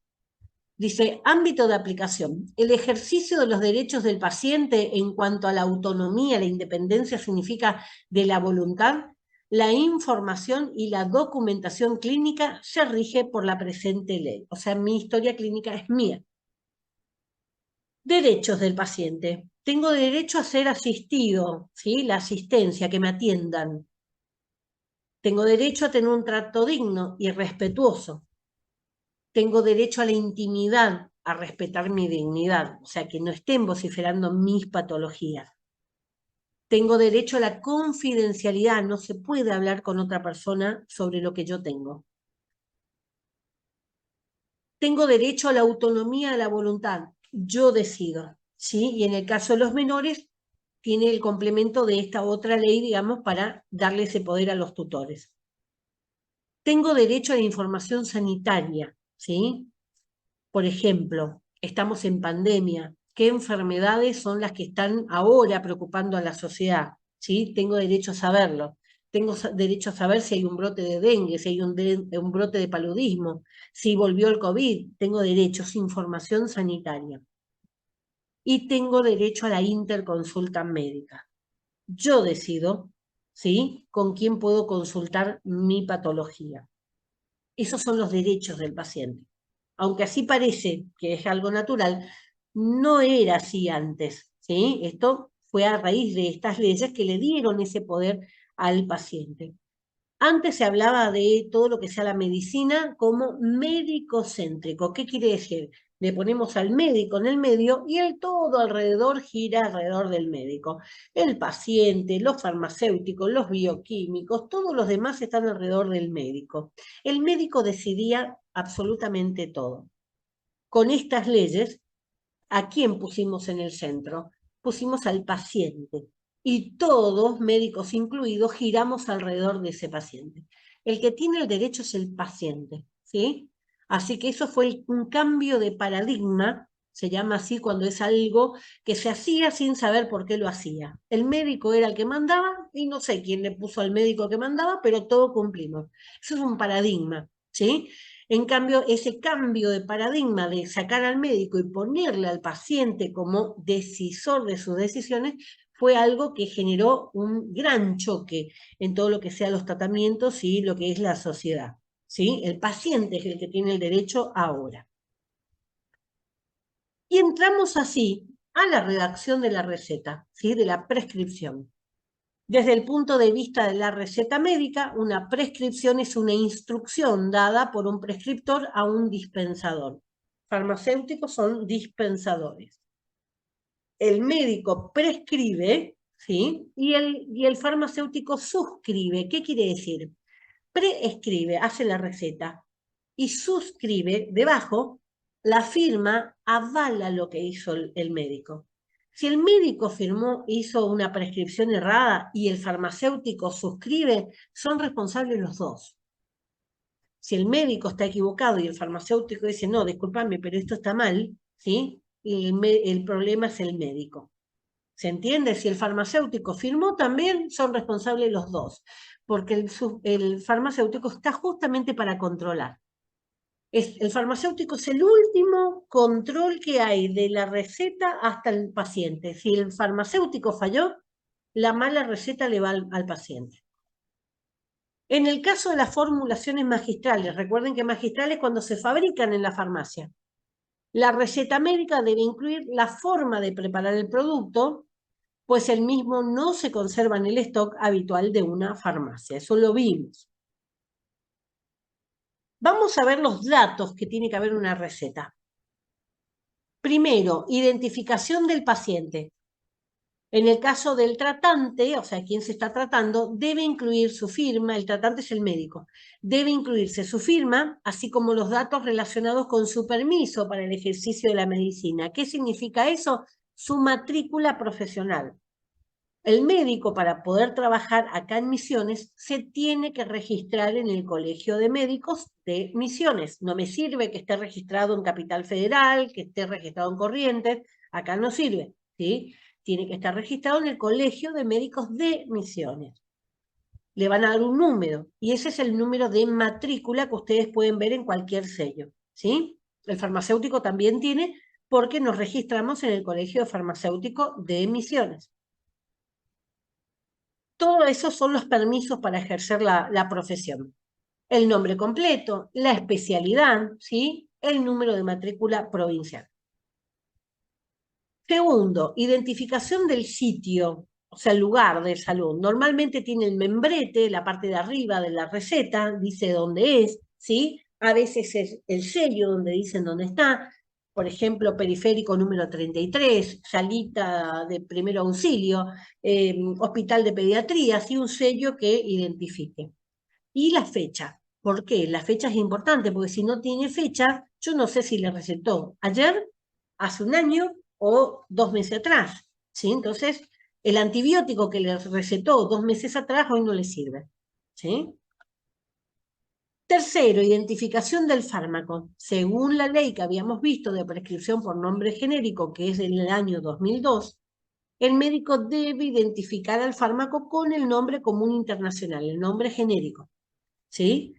Dice, ámbito de aplicación. El ejercicio de los derechos del paciente en cuanto a la autonomía, la independencia significa de la voluntad, la información y la documentación clínica se rige por la presente ley. O sea, mi historia clínica es mía. Derechos del paciente. Tengo derecho a ser asistido, ¿sí? La asistencia, que me atiendan. Tengo derecho a tener un trato digno y respetuoso. Tengo derecho a la intimidad, a respetar mi dignidad, o sea, que no estén vociferando mis patologías. Tengo derecho a la confidencialidad, no se puede hablar con otra persona sobre lo que yo tengo. Tengo derecho a la autonomía de la voluntad, yo decido, ¿sí? Y en el caso de los menores, tiene el complemento de esta otra ley, digamos, para darle ese poder a los tutores. Tengo derecho a la información sanitaria, ¿sí? Por ejemplo, estamos en pandemia. ¿Qué enfermedades son las que están ahora preocupando a la sociedad? ¿Sí? Tengo derecho a saberlo. Tengo derecho a saber si hay un brote de dengue, si hay un brote de paludismo, si volvió el COVID. Tengo derechos, información sanitaria. Y tengo derecho a la interconsulta médica. Yo decido, ¿sí?, con quién puedo consultar mi patología. Esos son los derechos del paciente. Aunque así parece que es algo natural, no era así antes, ¿sí? Esto fue a raíz de estas leyes que le dieron ese poder al paciente. Antes se hablaba de todo lo que sea la medicina como médico-céntrico. ¿Qué quiere decir? Le ponemos al médico en el medio y el todo alrededor gira alrededor del médico. El paciente, los farmacéuticos, los bioquímicos, todos los demás están alrededor del médico. El médico decidía absolutamente todo. Con estas leyes, ¿a quién pusimos en el centro? Pusimos al paciente. Y todos, médicos incluidos, giramos alrededor de ese paciente. El que tiene el derecho es el paciente, ¿sí? Así que eso fue un cambio de paradigma, se llama así cuando es algo que se hacía sin saber por qué lo hacía. El médico era el que mandaba y no sé quién le puso al médico que mandaba, pero todo cumplimos. Eso es un paradigma, ¿sí? En cambio, ese cambio de paradigma de sacar al médico y ponerle al paciente como decisor de sus decisiones fue algo que generó un gran choque en todo lo que sea los tratamientos y lo que es la sociedad, ¿sí? El paciente es el que tiene el derecho ahora. Y entramos así a la redacción de la receta, ¿sí? De la prescripción. Desde el punto de vista de la receta médica, una prescripción es una instrucción dada por un prescriptor a un dispensador. Farmacéuticos son dispensadores. El médico prescribe, ¿sí? Y el farmacéutico suscribe. ¿Qué quiere decir? Prescribe, hace la receta, y suscribe debajo, la firma avala lo que hizo el médico. Si el médico firmó, hizo una prescripción errada y el farmacéutico suscribe, son responsables los dos. Si el médico está equivocado y el farmacéutico dice, no, discúlpame, pero esto está mal, ¿sí? El problema es el médico. ¿Se entiende? Si el farmacéutico firmó, también son responsables los dos, porque el farmacéutico está justamente para controlar. El farmacéutico es el último control que hay de la receta hasta el paciente. Si el farmacéutico falló, la mala receta le va al paciente. En el caso de las formulaciones magistrales, recuerden que magistrales cuando se fabrican en la farmacia. La receta médica debe incluir la forma de preparar el producto, pues el mismo no se conserva en el stock habitual de una farmacia. Eso lo vimos. Vamos a ver los datos que tiene que haber en una receta. Primero, identificación del paciente. En el caso del tratante, o sea, quien se está tratando, debe incluir su firma, el tratante es el médico, debe incluirse su firma, así como los datos relacionados con su permiso para el ejercicio de la medicina. ¿Qué significa eso? Su matrícula profesional. El médico, para poder trabajar acá en Misiones, se tiene que registrar en el Colegio de Médicos de Misiones. No me sirve que esté registrado en Capital Federal, que esté registrado en Corrientes, acá no sirve, ¿sí? Tiene que estar registrado en el Colegio de Médicos de Misiones. Le van a dar un número, y ese es el número de matrícula que ustedes pueden ver en cualquier sello, ¿sí? El farmacéutico también tiene, porque nos registramos en el Colegio Farmacéutico de Misiones. Todo eso son los permisos para ejercer la profesión. El nombre completo, la especialidad, ¿sí? El número de matrícula provincial. Segundo, identificación del sitio, o sea, el lugar de salud. Normalmente tiene el membrete, la parte de arriba de la receta, dice dónde es, ¿sí? A veces es el sello donde dicen dónde está. Por ejemplo, periférico número 33, salita de primer auxilio, hospital de pediatría, ¿sí? Un sello que identifique. Y la fecha. ¿Por qué? La fecha es importante, porque si no tiene fecha, yo no sé si le recetó ayer, hace un año o 2 meses atrás, ¿sí? Entonces, el antibiótico que le recetó 2 meses atrás hoy no le sirve, ¿sí? Tercero, identificación del fármaco. Según la ley que habíamos visto de prescripción por nombre genérico, que es del año 2002, el médico debe identificar al fármaco con el nombre común internacional, el nombre genérico, ¿sí?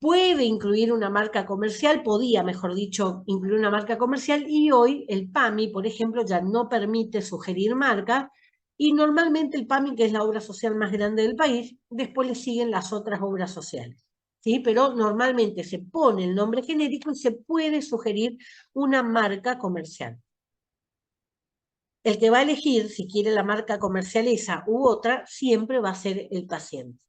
Puede incluir una marca comercial, podía, mejor dicho, incluir una marca comercial, y hoy el PAMI, por ejemplo, ya no permite sugerir marcas, y normalmente el PAMI, que es la obra social más grande del país, después le siguen las otras obras sociales, ¿sí? Pero normalmente se pone el nombre genérico y se puede sugerir una marca comercial. el que va a elegir si quiere la marca comercial esa u otra, siempre va a ser el paciente.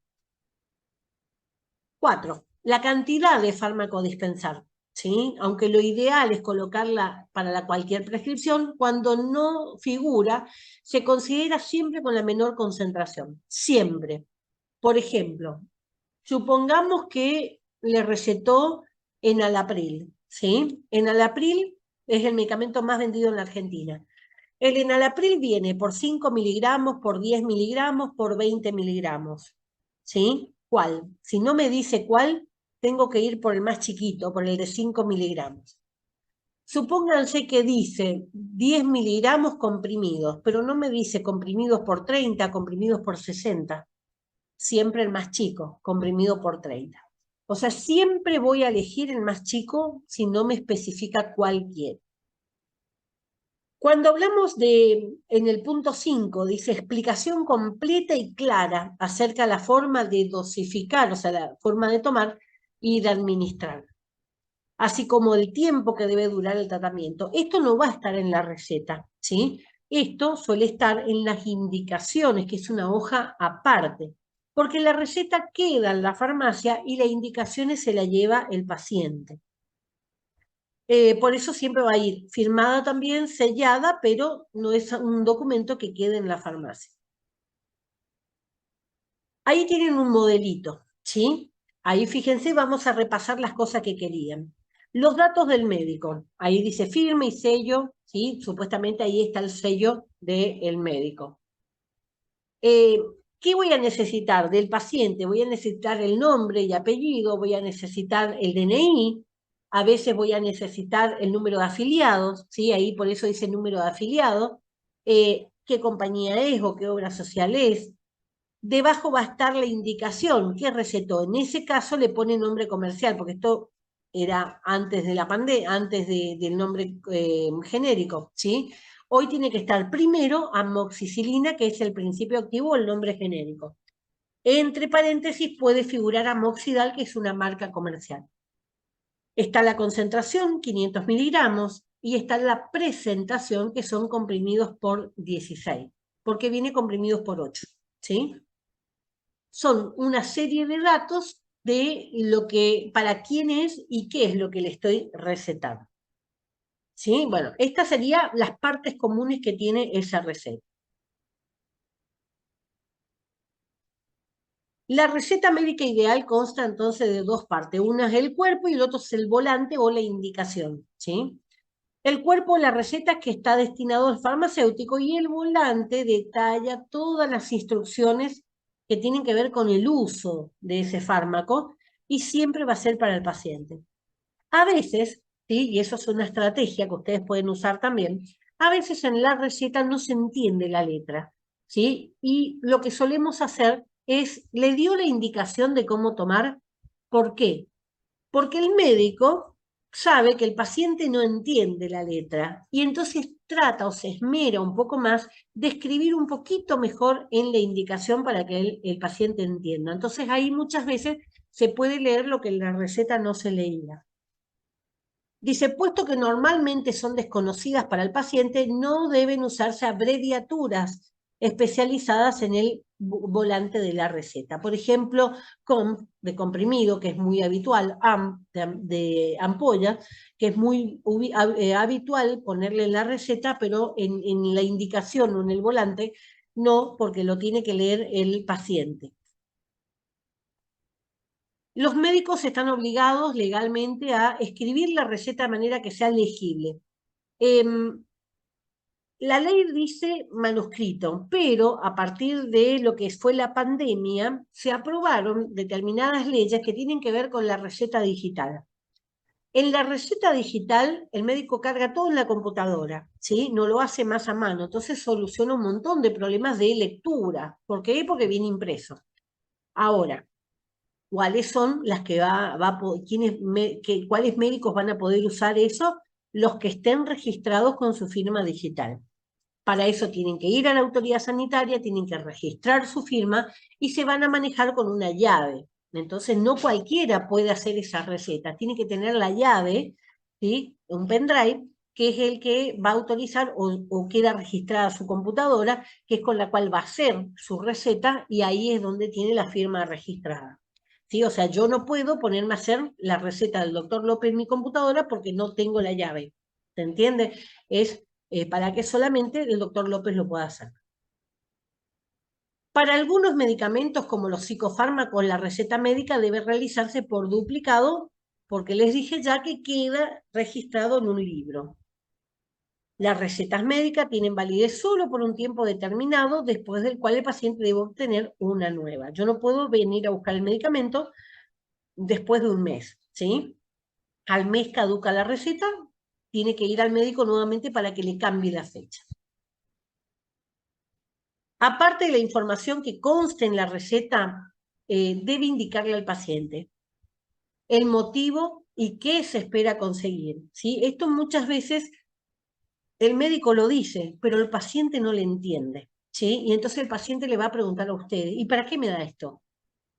4. La cantidad de fármaco a dispensar. ¿Sí? Aunque lo ideal es colocarla para cualquier prescripción, cuando no figura, se considera siempre con la menor concentración. Siempre. Por ejemplo, supongamos que le recetó enalapril, ¿sí? Enalapril es el medicamento más vendido en la Argentina. El enalapril viene por 5 miligramos, por 10 miligramos, por 20 miligramos, ¿sí? ¿Cuál? Si no me dice cuál, tengo que ir por el más chiquito, por el de 5 miligramos. Supónganse que dice 10 miligramos comprimidos, pero no me dice comprimidos por 30, comprimidos por 60. Siempre el más chico, comprimido por 30. O sea, siempre voy a elegir el más chico si no me especifica cuál quiero. Cuando hablamos en el punto 5, dice explicación completa y clara acerca de la forma de dosificar, o sea, la forma de tomar y de administrar, así como el tiempo que debe durar el tratamiento. Esto no va a estar en la receta, ¿sí? Esto suele estar en las indicaciones, que es una hoja aparte, porque la receta queda en la farmacia y las indicaciones se la lleva el paciente. Por eso siempre va a ir firmada también, sellada, pero no es un documento que quede en la farmacia. Ahí tienen un modelito, ¿sí? Ahí fíjense, vamos a repasar las cosas que querían. Los datos del médico, ahí dice firma y sello, ¿sí? Supuestamente ahí está el sello del médico. ¿Qué voy a necesitar del paciente? Voy a necesitar el nombre y apellido, voy a necesitar el DNI, a veces voy a necesitar el número de afiliados, ¿sí? Ahí por eso dice número de afiliado, qué compañía es o qué obra social es. Debajo va a estar la indicación, qué recetó. En ese caso le pone nombre comercial, porque esto era antes de la pandemia, antes del nombre genérico, ¿sí? Hoy tiene que estar primero amoxicilina, que es el principio activo, el nombre genérico. Entre paréntesis puede figurar amoxidal, que es una marca comercial. Está la concentración, 500 miligramos, y está la presentación, que son comprimidos por 16, porque viene comprimidos por 8, ¿sí? Son una serie de datos de lo que, para quién es y qué es lo que le estoy recetando. ¿Sí? Bueno, estas serían las partes comunes que tiene esa receta. La receta médica ideal consta entonces de dos partes. Una es el cuerpo y el otro es el volante o la indicación, ¿sí? El cuerpo de la receta que está destinado al farmacéutico y el volante detalla todas las instrucciones que tienen que ver con el uso de ese fármaco y siempre va a ser para el paciente. A veces, ¿sí? Y eso es una estrategia que ustedes pueden usar también, a veces en la receta no se entiende la letra, ¿sí? Y lo que solemos hacer es, le dio la indicación de cómo tomar. ¿Por qué? Porque el médico sabe que el paciente no entiende la letra y entonces trata o se esmera un poco más de escribir un poquito mejor en la indicación para que el paciente entienda. Entonces ahí muchas veces se puede leer lo que en la receta no se leía. Dice, puesto que normalmente son desconocidas para el paciente, no deben usarse abreviaturas especializadas en el volante de la receta. Por ejemplo, COMP de comprimido, que es muy habitual, AM de ampolla, que es muy habitual ponerle en la receta, pero en la indicación o en el volante no, porque lo tiene que leer el paciente. Los médicos están obligados legalmente a escribir la receta de manera que sea legible. La ley dice manuscrito, pero a partir de lo que fue la pandemia, se aprobaron determinadas leyes que tienen que ver con la receta digital. En la receta digital, el médico carga todo en la computadora, ¿sí? No lo hace más a mano, entonces soluciona un montón de problemas de lectura. ¿Por qué? Porque viene impreso. Ahora, ¿cuáles son las que cuáles médicos van a poder usar eso? Los que estén registrados con su firma digital. Para eso tienen que ir a la autoridad sanitaria, tienen que registrar su firma y se van a manejar con una llave. Entonces no cualquiera puede hacer esa receta, tiene que tener la llave, ¿sí? Un pendrive que es el que va a autorizar o queda registrada su computadora, que es con la cual va a hacer su receta, y ahí es donde tiene la firma registrada. ¿Sí? O sea, yo no puedo ponerme a hacer la receta del doctor López en mi computadora porque no tengo la llave. ¿Se entiende? Es para que solamente el doctor López lo pueda hacer. Para algunos medicamentos, como los psicofármacos, la receta médica debe realizarse por duplicado, porque les dije ya que queda registrado en un libro. Las recetas médicas tienen validez solo por un tiempo determinado, después del cual el paciente debe obtener una nueva. Yo no puedo venir a buscar el medicamento después de un mes, ¿sí? Al mes caduca la receta, tiene que ir al médico nuevamente para que le cambie la fecha. Aparte de la información que conste en la receta, debe indicarle al paciente el motivo y qué se espera conseguir, ¿sí? Esto muchas veces el médico lo dice, pero el paciente no le entiende, ¿sí? Y entonces el paciente le va a preguntar a usted, ¿y para qué me da esto?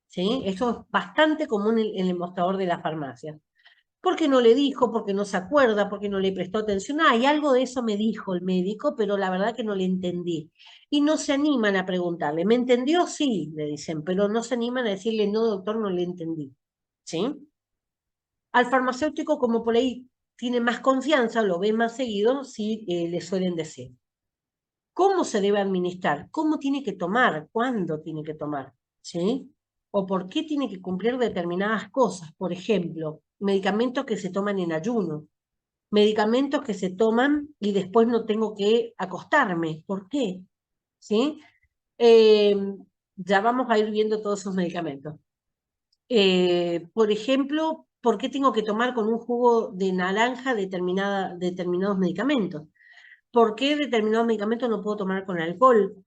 ¿Sí? Eso es bastante común en el mostrador de la farmacia. Porque no le dijo, porque no se acuerda, porque no le prestó atención. Ah, y algo de eso me dijo el médico, pero la verdad que no le entendí. Y no se animan a preguntarle. ¿Me entendió? Sí, le dicen, pero no se animan a decirle, no, doctor, no le entendí. ¿Sí? Al farmacéutico, como por ahí tiene más confianza, lo ve más seguido, sí le suelen decir. ¿Cómo se debe administrar? ¿Cómo tiene que tomar? ¿Cuándo tiene que tomar? ¿Sí? ¿O por qué tiene que cumplir determinadas cosas? Por ejemplo, medicamentos que se toman en ayuno, medicamentos que se toman y después no tengo que acostarme. ¿Por qué? ¿Sí? Eh, ya vamos a ir viendo todos esos medicamentos. Por ejemplo, ¿por qué tengo que tomar con un jugo de naranja determinados medicamentos? ¿Por qué determinados medicamentos no puedo tomar con alcohol?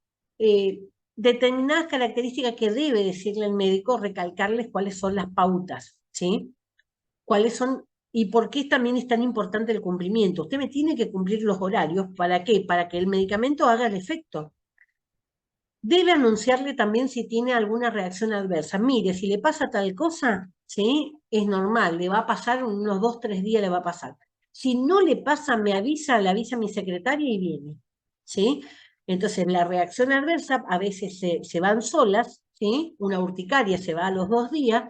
Determinadas características que debe decirle el médico, recalcarles cuáles son las pautas, ¿sí? ¿Cuáles son y por qué también es tan importante el cumplimiento? Usted me tiene que cumplir los horarios, ¿para qué? Para que el medicamento haga el efecto. Debe anunciarle también si tiene alguna reacción adversa. Mire, si le pasa tal cosa, ¿sí? Es normal, le va a pasar unos 2, 3 días, le va a pasar. Si no le pasa, me avisa, le avisa a mi secretaria y viene, ¿sí? Entonces, la reacción adversa a veces se van solas, ¿sí? Una urticaria se va a los 2 días,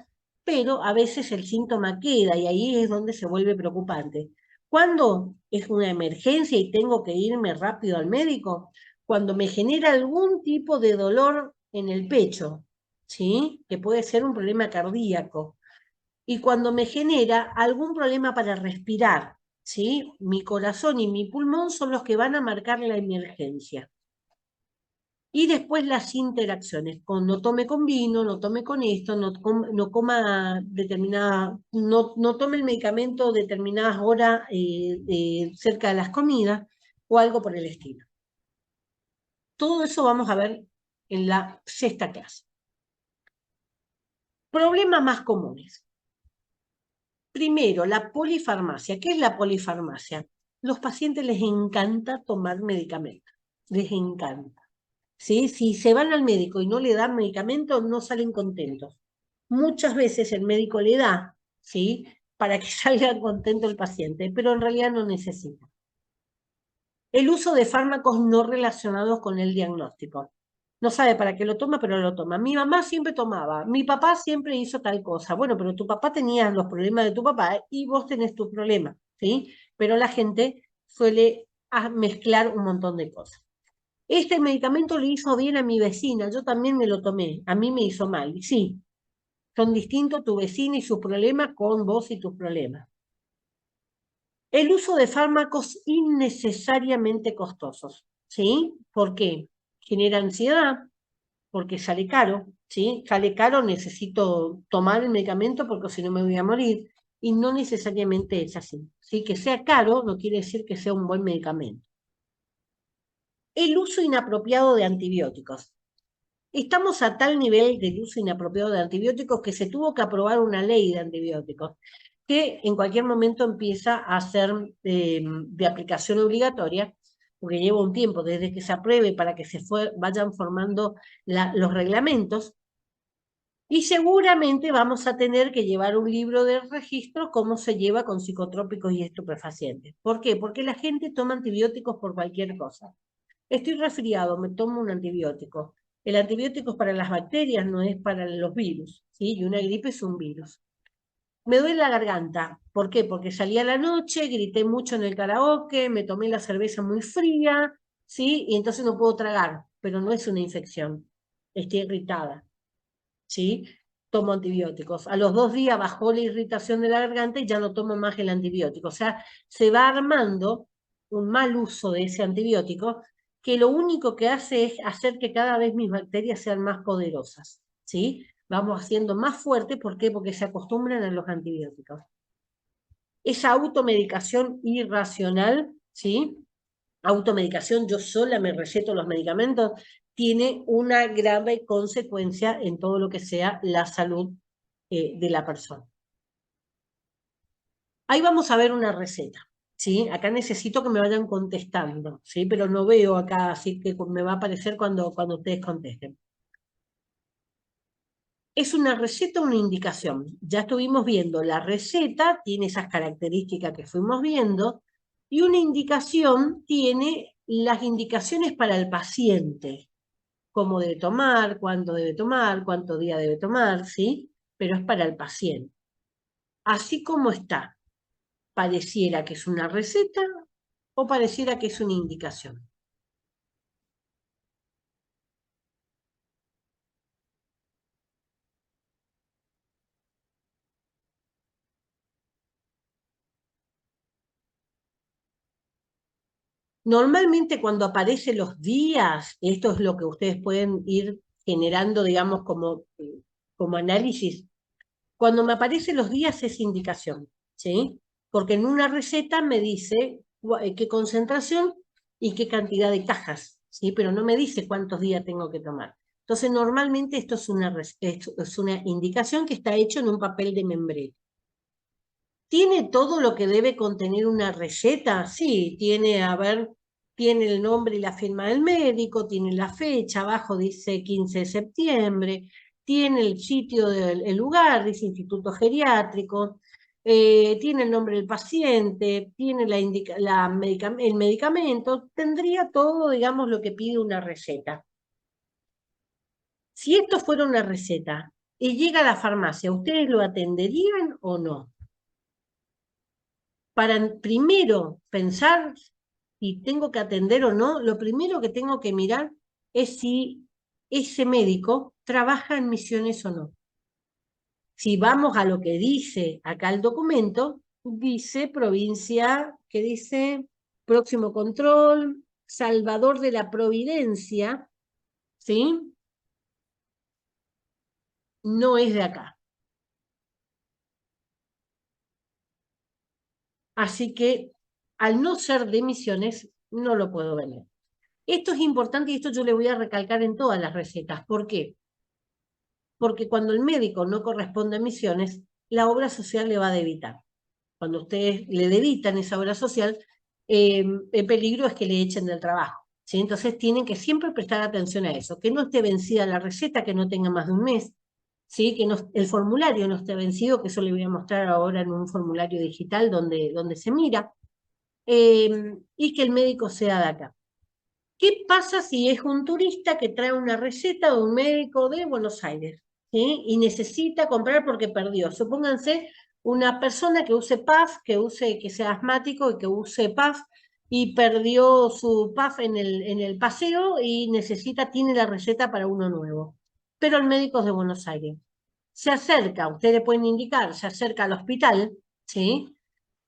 pero a veces el síntoma queda y ahí es donde se vuelve preocupante. ¿Cuándo es una emergencia y tengo que irme rápido al médico? Cuando me genera algún tipo de dolor en el pecho, ¿sí? Que puede ser un problema cardíaco. Y cuando me genera algún problema para respirar, ¿sí? Mi corazón y mi pulmón son los que van a marcar la emergencia. Y después las interacciones, no tome con vino, no tome con esto, no coma determinada, no tome el medicamento determinadas horas cerca de las comidas o algo por el estilo. Todo eso vamos a ver en la sexta clase. Problemas más comunes. Primero, la polifarmacia. ¿Qué es la polifarmacia? Los pacientes les encanta tomar medicamentos. Les encanta. ¿Sí? Si se van al médico y no le dan medicamento, no salen contentos. Muchas veces el médico le da, ¿sí? Para que salga contento el paciente, pero en realidad no necesita. El uso de fármacos no relacionados con el diagnóstico. No sabe para qué lo toma, pero lo toma. Mi mamá siempre tomaba, mi papá siempre hizo tal cosa. Bueno, pero tu papá tenía los problemas de tu papá y vos tenés tu problema, ¿sí? Pero la gente suele mezclar un montón de cosas. Este medicamento le hizo bien a mi vecina, yo también me lo tomé, a mí me hizo mal. Y sí, son distintos tu vecina y sus problemas con vos y tus problemas. El uso de fármacos innecesariamente costosos, ¿sí? ¿Por qué? Genera ansiedad, porque sale caro, ¿sí? Sale caro, necesito tomar el medicamento porque si no me voy a morir. Y no necesariamente es así, ¿sí? Que sea caro no quiere decir que sea un buen medicamento. El uso inapropiado de antibióticos. Estamos a tal nivel del uso inapropiado de antibióticos que se tuvo que aprobar una ley de antibióticos que en cualquier momento empieza a ser de aplicación obligatoria, porque lleva un tiempo desde que se apruebe para que vayan formando los reglamentos. Y seguramente vamos a tener que llevar un libro de registro cómo se lleva con psicotrópicos y estupefacientes. ¿Por qué? Porque la gente toma antibióticos por cualquier cosa. Estoy resfriado, me tomo un antibiótico. El antibiótico es para las bacterias, no es para los virus, ¿sí? Y una gripe es un virus. Me duele la garganta. ¿Por qué? Porque salí a la noche, grité mucho en el karaoke, me tomé la cerveza muy fría, ¿sí? Y entonces no puedo tragar, pero no es una infección. Estoy irritada, ¿sí? Tomo antibióticos. A los 2 días bajó la irritación de la garganta y ya no tomo más el antibiótico. O sea, se va armando un mal uso de ese antibiótico que lo único que hace es hacer que cada vez mis bacterias sean más poderosas, ¿sí? Vamos haciendo más fuerte, ¿por qué? Porque se acostumbran a los antibióticos. Esa automedicación irracional, ¿sí? Automedicación, yo sola me receto los medicamentos, tiene una grave consecuencia en todo lo que sea la salud de la persona. Ahí vamos a ver una receta, ¿sí? Acá necesito que me vayan contestando, ¿sí? Pero no veo acá, así que me va a aparecer cuando ustedes contesten. ¿Es una receta o una indicación? Ya estuvimos viendo, la receta tiene esas características que fuimos viendo y una indicación tiene las indicaciones para el paciente, cómo debe tomar, cuándo debe tomar, cuántos días debe tomar, ¿sí? Pero es para el paciente. Así como está, pareciera que es una receta o pareciera que es una indicación. Normalmente cuando aparecen los días, esto es lo que ustedes pueden ir generando, digamos, como análisis. Cuando me aparecen los días es indicación, ¿sí? Porque en una receta me dice qué concentración y qué cantidad de cajas, ¿sí? Pero no me dice cuántos días tengo que tomar. Entonces, normalmente esto es una indicación que está hecho en un papel de membrete. ¿Tiene todo lo que debe contener una receta? Sí, tiene, a ver, tiene el nombre y la firma del médico, tiene la fecha, abajo dice 15 de septiembre, tiene el sitio del lugar, dice Instituto Geriátrico, tiene el nombre del paciente, tiene el medicamento, tendría todo, digamos, lo que pide una receta. Si esto fuera una receta y llega a la farmacia, ¿ustedes lo atenderían o no? Para primero pensar si tengo que atender o no, lo primero que tengo que mirar es si ese médico trabaja en Misiones o no. Si vamos a lo que dice acá el documento, dice provincia, que dice próximo control, Salvador de la Providencia, ¿sí? No es de acá. Así que al no ser de Misiones, no lo puedo vender. Esto es importante y esto yo le voy a recalcar en todas las recetas. ¿Por qué? Porque cuando el médico no corresponde a Misiones, la obra social le va a debitar. Cuando ustedes le debitan esa obra social, el peligro es que le echen del trabajo, ¿sí? Entonces tienen que siempre prestar atención a eso, que no esté vencida la receta, que no tenga más de un mes, ¿sí? Que el formulario no esté vencido, que eso le voy a mostrar ahora en un formulario digital donde se mira, y que el médico sea de acá. ¿Qué pasa si es un turista que trae una receta de un médico de Buenos Aires, ¿sí? Y necesita comprar porque perdió? Supónganse una persona que use PAF, que sea asmático y que use PAF y perdió su PAF en el paseo y tiene la receta para uno nuevo. Pero el médico es de Buenos Aires. Se acerca, ustedes pueden indicar, se acerca al hospital, ¿sí?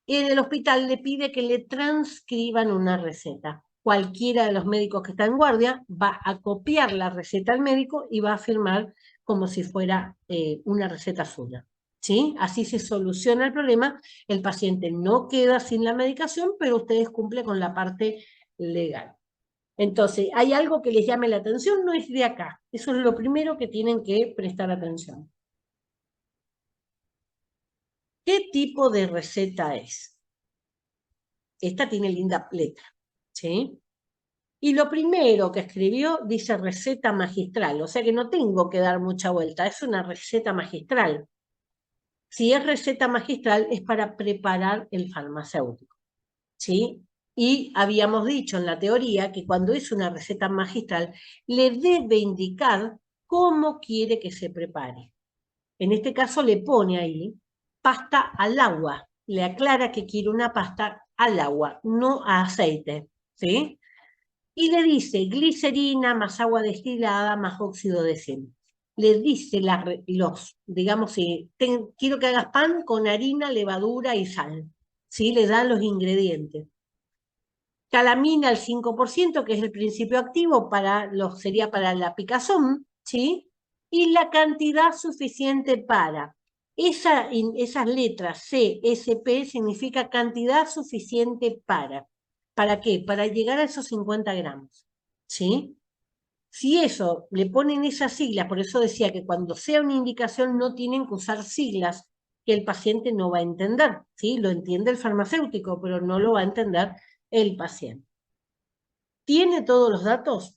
Y en el hospital le pide que le transcriban una receta. Cualquiera de los médicos que está en guardia va a copiar la receta al médico y va a firmar como si fuera una receta suya. ¿Sí? Así se soluciona el problema. El paciente no queda sin la medicación, pero ustedes cumplen con la parte legal. Entonces, ¿hay algo que les llame la atención? No es de acá. Eso es lo primero que tienen que prestar atención. ¿Qué tipo de receta es? Esta tiene linda letra, ¿sí? Y lo primero que escribió dice receta magistral, o sea que no tengo que dar mucha vuelta, es una receta magistral. Si es receta magistral es para preparar el farmacéutico, ¿sí? Y habíamos dicho en la teoría que cuando es una receta magistral le debe indicar cómo quiere que se prepare. En este caso le pone ahí pasta al agua, le aclara que quiere una pasta al agua, no a aceite, ¿sí? Y le dice glicerina más agua destilada más óxido de zinc. Le dice digamos, si quiero que hagas pan con harina, levadura y sal, ¿sí? Le da los ingredientes. Calamina al 5%, que es el principio activo, sería para la picazón, ¿sí? Y la cantidad suficiente para. Esas letras C, S, P significa cantidad suficiente para. ¿Para qué? Para llegar a esos 50 gramos, ¿sí? Si eso, le ponen esas siglas, por eso decía que cuando sea una indicación no tienen que usar siglas que el paciente no va a entender, ¿sí? Lo entiende el farmacéutico, pero no lo va a entender el paciente. ¿Tiene todos los datos?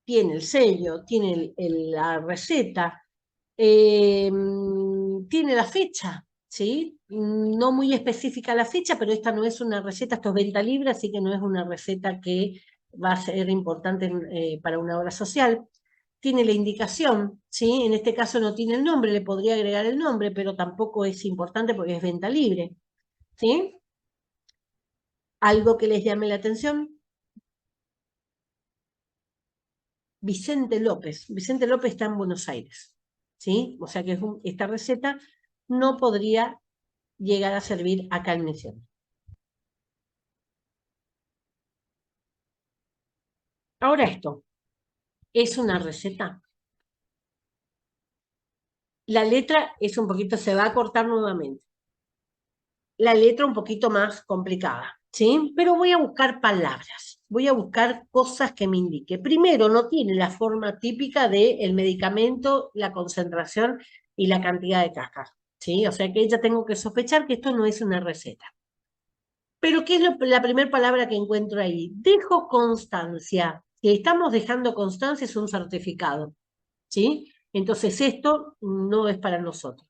Tiene el sello, tiene la receta, tiene la fecha, ¿sí? No muy específica la fecha, pero esta no es una receta, esto es venta libre, así que no es una receta que va a ser importante para una obra social. Tiene la indicación, ¿sí? En este caso no tiene el nombre, le podría agregar el nombre, pero tampoco es importante porque es venta libre, ¿sí? ¿Algo que les llame la atención? Vicente López. Vicente López está en Buenos Aires, ¿sí? O sea que esta receta no podría llegar a servir acá en Misiones. Ahora esto, ¿es una receta? La letra es un poquito, se va a cortar nuevamente. La letra un poquito más complicada, ¿sí? Pero voy a buscar palabras, voy a buscar cosas que me indique. Primero, no tiene la forma típica del medicamento, la concentración y la cantidad de cajas, ¿sí? O sea que ya tengo que sospechar que esto no es una receta. Pero ¿qué es la primera palabra que encuentro ahí? Dejo constancia. Si estamos dejando constancia es un certificado, ¿sí? Entonces esto no es para nosotros.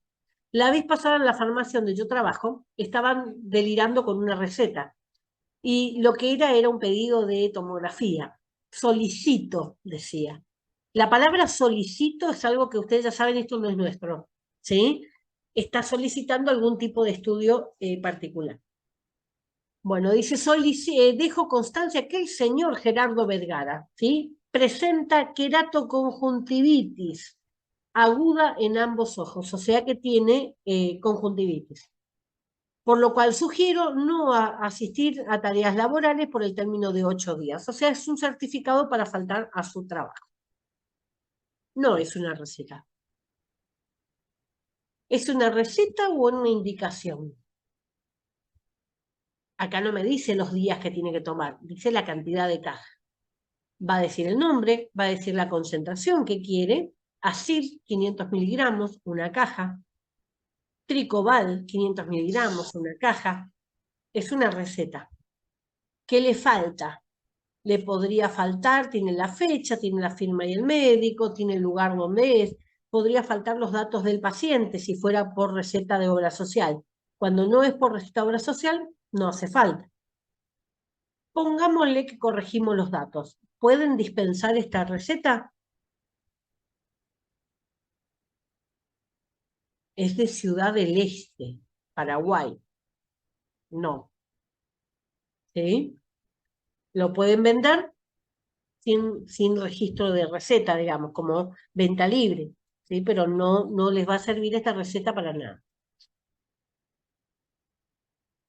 La vez pasada en la farmacia donde yo trabajo, estaban delirando con una receta. Y lo que era un pedido de tomografía. Solicito, decía. La palabra solicito es algo que ustedes ya saben, esto no es nuestro, ¿sí? Está solicitando algún tipo de estudio particular. Bueno, dice, dejo constancia que el señor Gerardo Vergara, ¿sí? Presenta queratoconjuntivitis aguda en ambos ojos, o sea que tiene conjuntivitis. Por lo cual sugiero no asistir a tareas laborales por el término de 8 días. O sea, es un certificado para faltar a su trabajo. No es una receta. ¿Es una receta o una indicación? Acá no me dice los días que tiene que tomar, dice la cantidad de caja. Va a decir el nombre, va a decir la concentración que quiere, Asir 500 miligramos, una caja, Tricobal 500 miligramos, una caja. Es una receta. ¿Qué le falta? Le podría faltar, tiene la fecha, tiene la firma y el médico, tiene el lugar donde es, podría faltar los datos del paciente si fuera por receta de obra social. Cuando no es por receta de obra social, no hace falta. Pongámosle que corregimos los datos. ¿Pueden dispensar esta receta? Es de Ciudad del Este, Paraguay. No. ¿Sí? Lo pueden vender sin registro de receta, digamos, como venta libre, ¿sí? Pero no les va a servir esta receta para nada.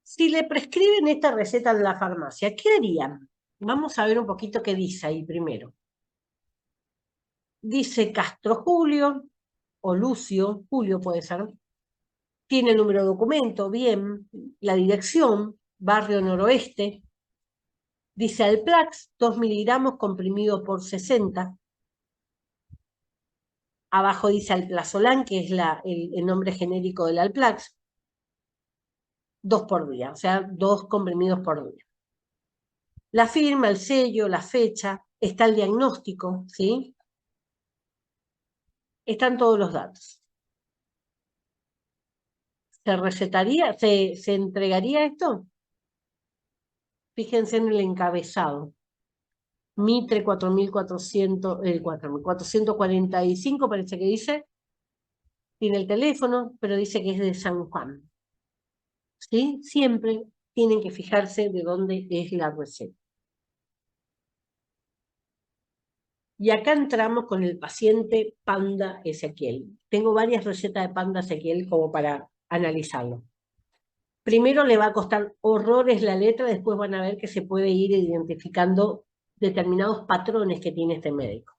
Si le prescriben esta receta en la farmacia, ¿qué harían? Vamos a ver un poquito qué dice ahí primero. Dice Castro Julio, o Lucio, Julio puede ser. Tiene el número de documento, bien. La dirección, Barrio Noroeste. Dice Alplax, 2 miligramos comprimido por 60. Abajo dice Alplazolam, que es el nombre genérico del Alplax. 2 por día, o sea, 2 comprimidos por día. La firma, el sello, la fecha, está el diagnóstico, ¿sí? Están todos los datos. ¿Se recetaría, se entregaría esto? Fíjense en el encabezado. Mitre 4400, 445 parece que dice. Tiene el teléfono, pero dice que es de San Juan. ¿Sí? Siempre tienen que fijarse de dónde es la receta. Y acá entramos con el paciente Panda Ezequiel. Tengo varias recetas de Panda Ezequiel como para analizarlo. Primero le va a costar horrores la letra, después van a ver que se puede ir identificando determinados patrones que tiene este médico.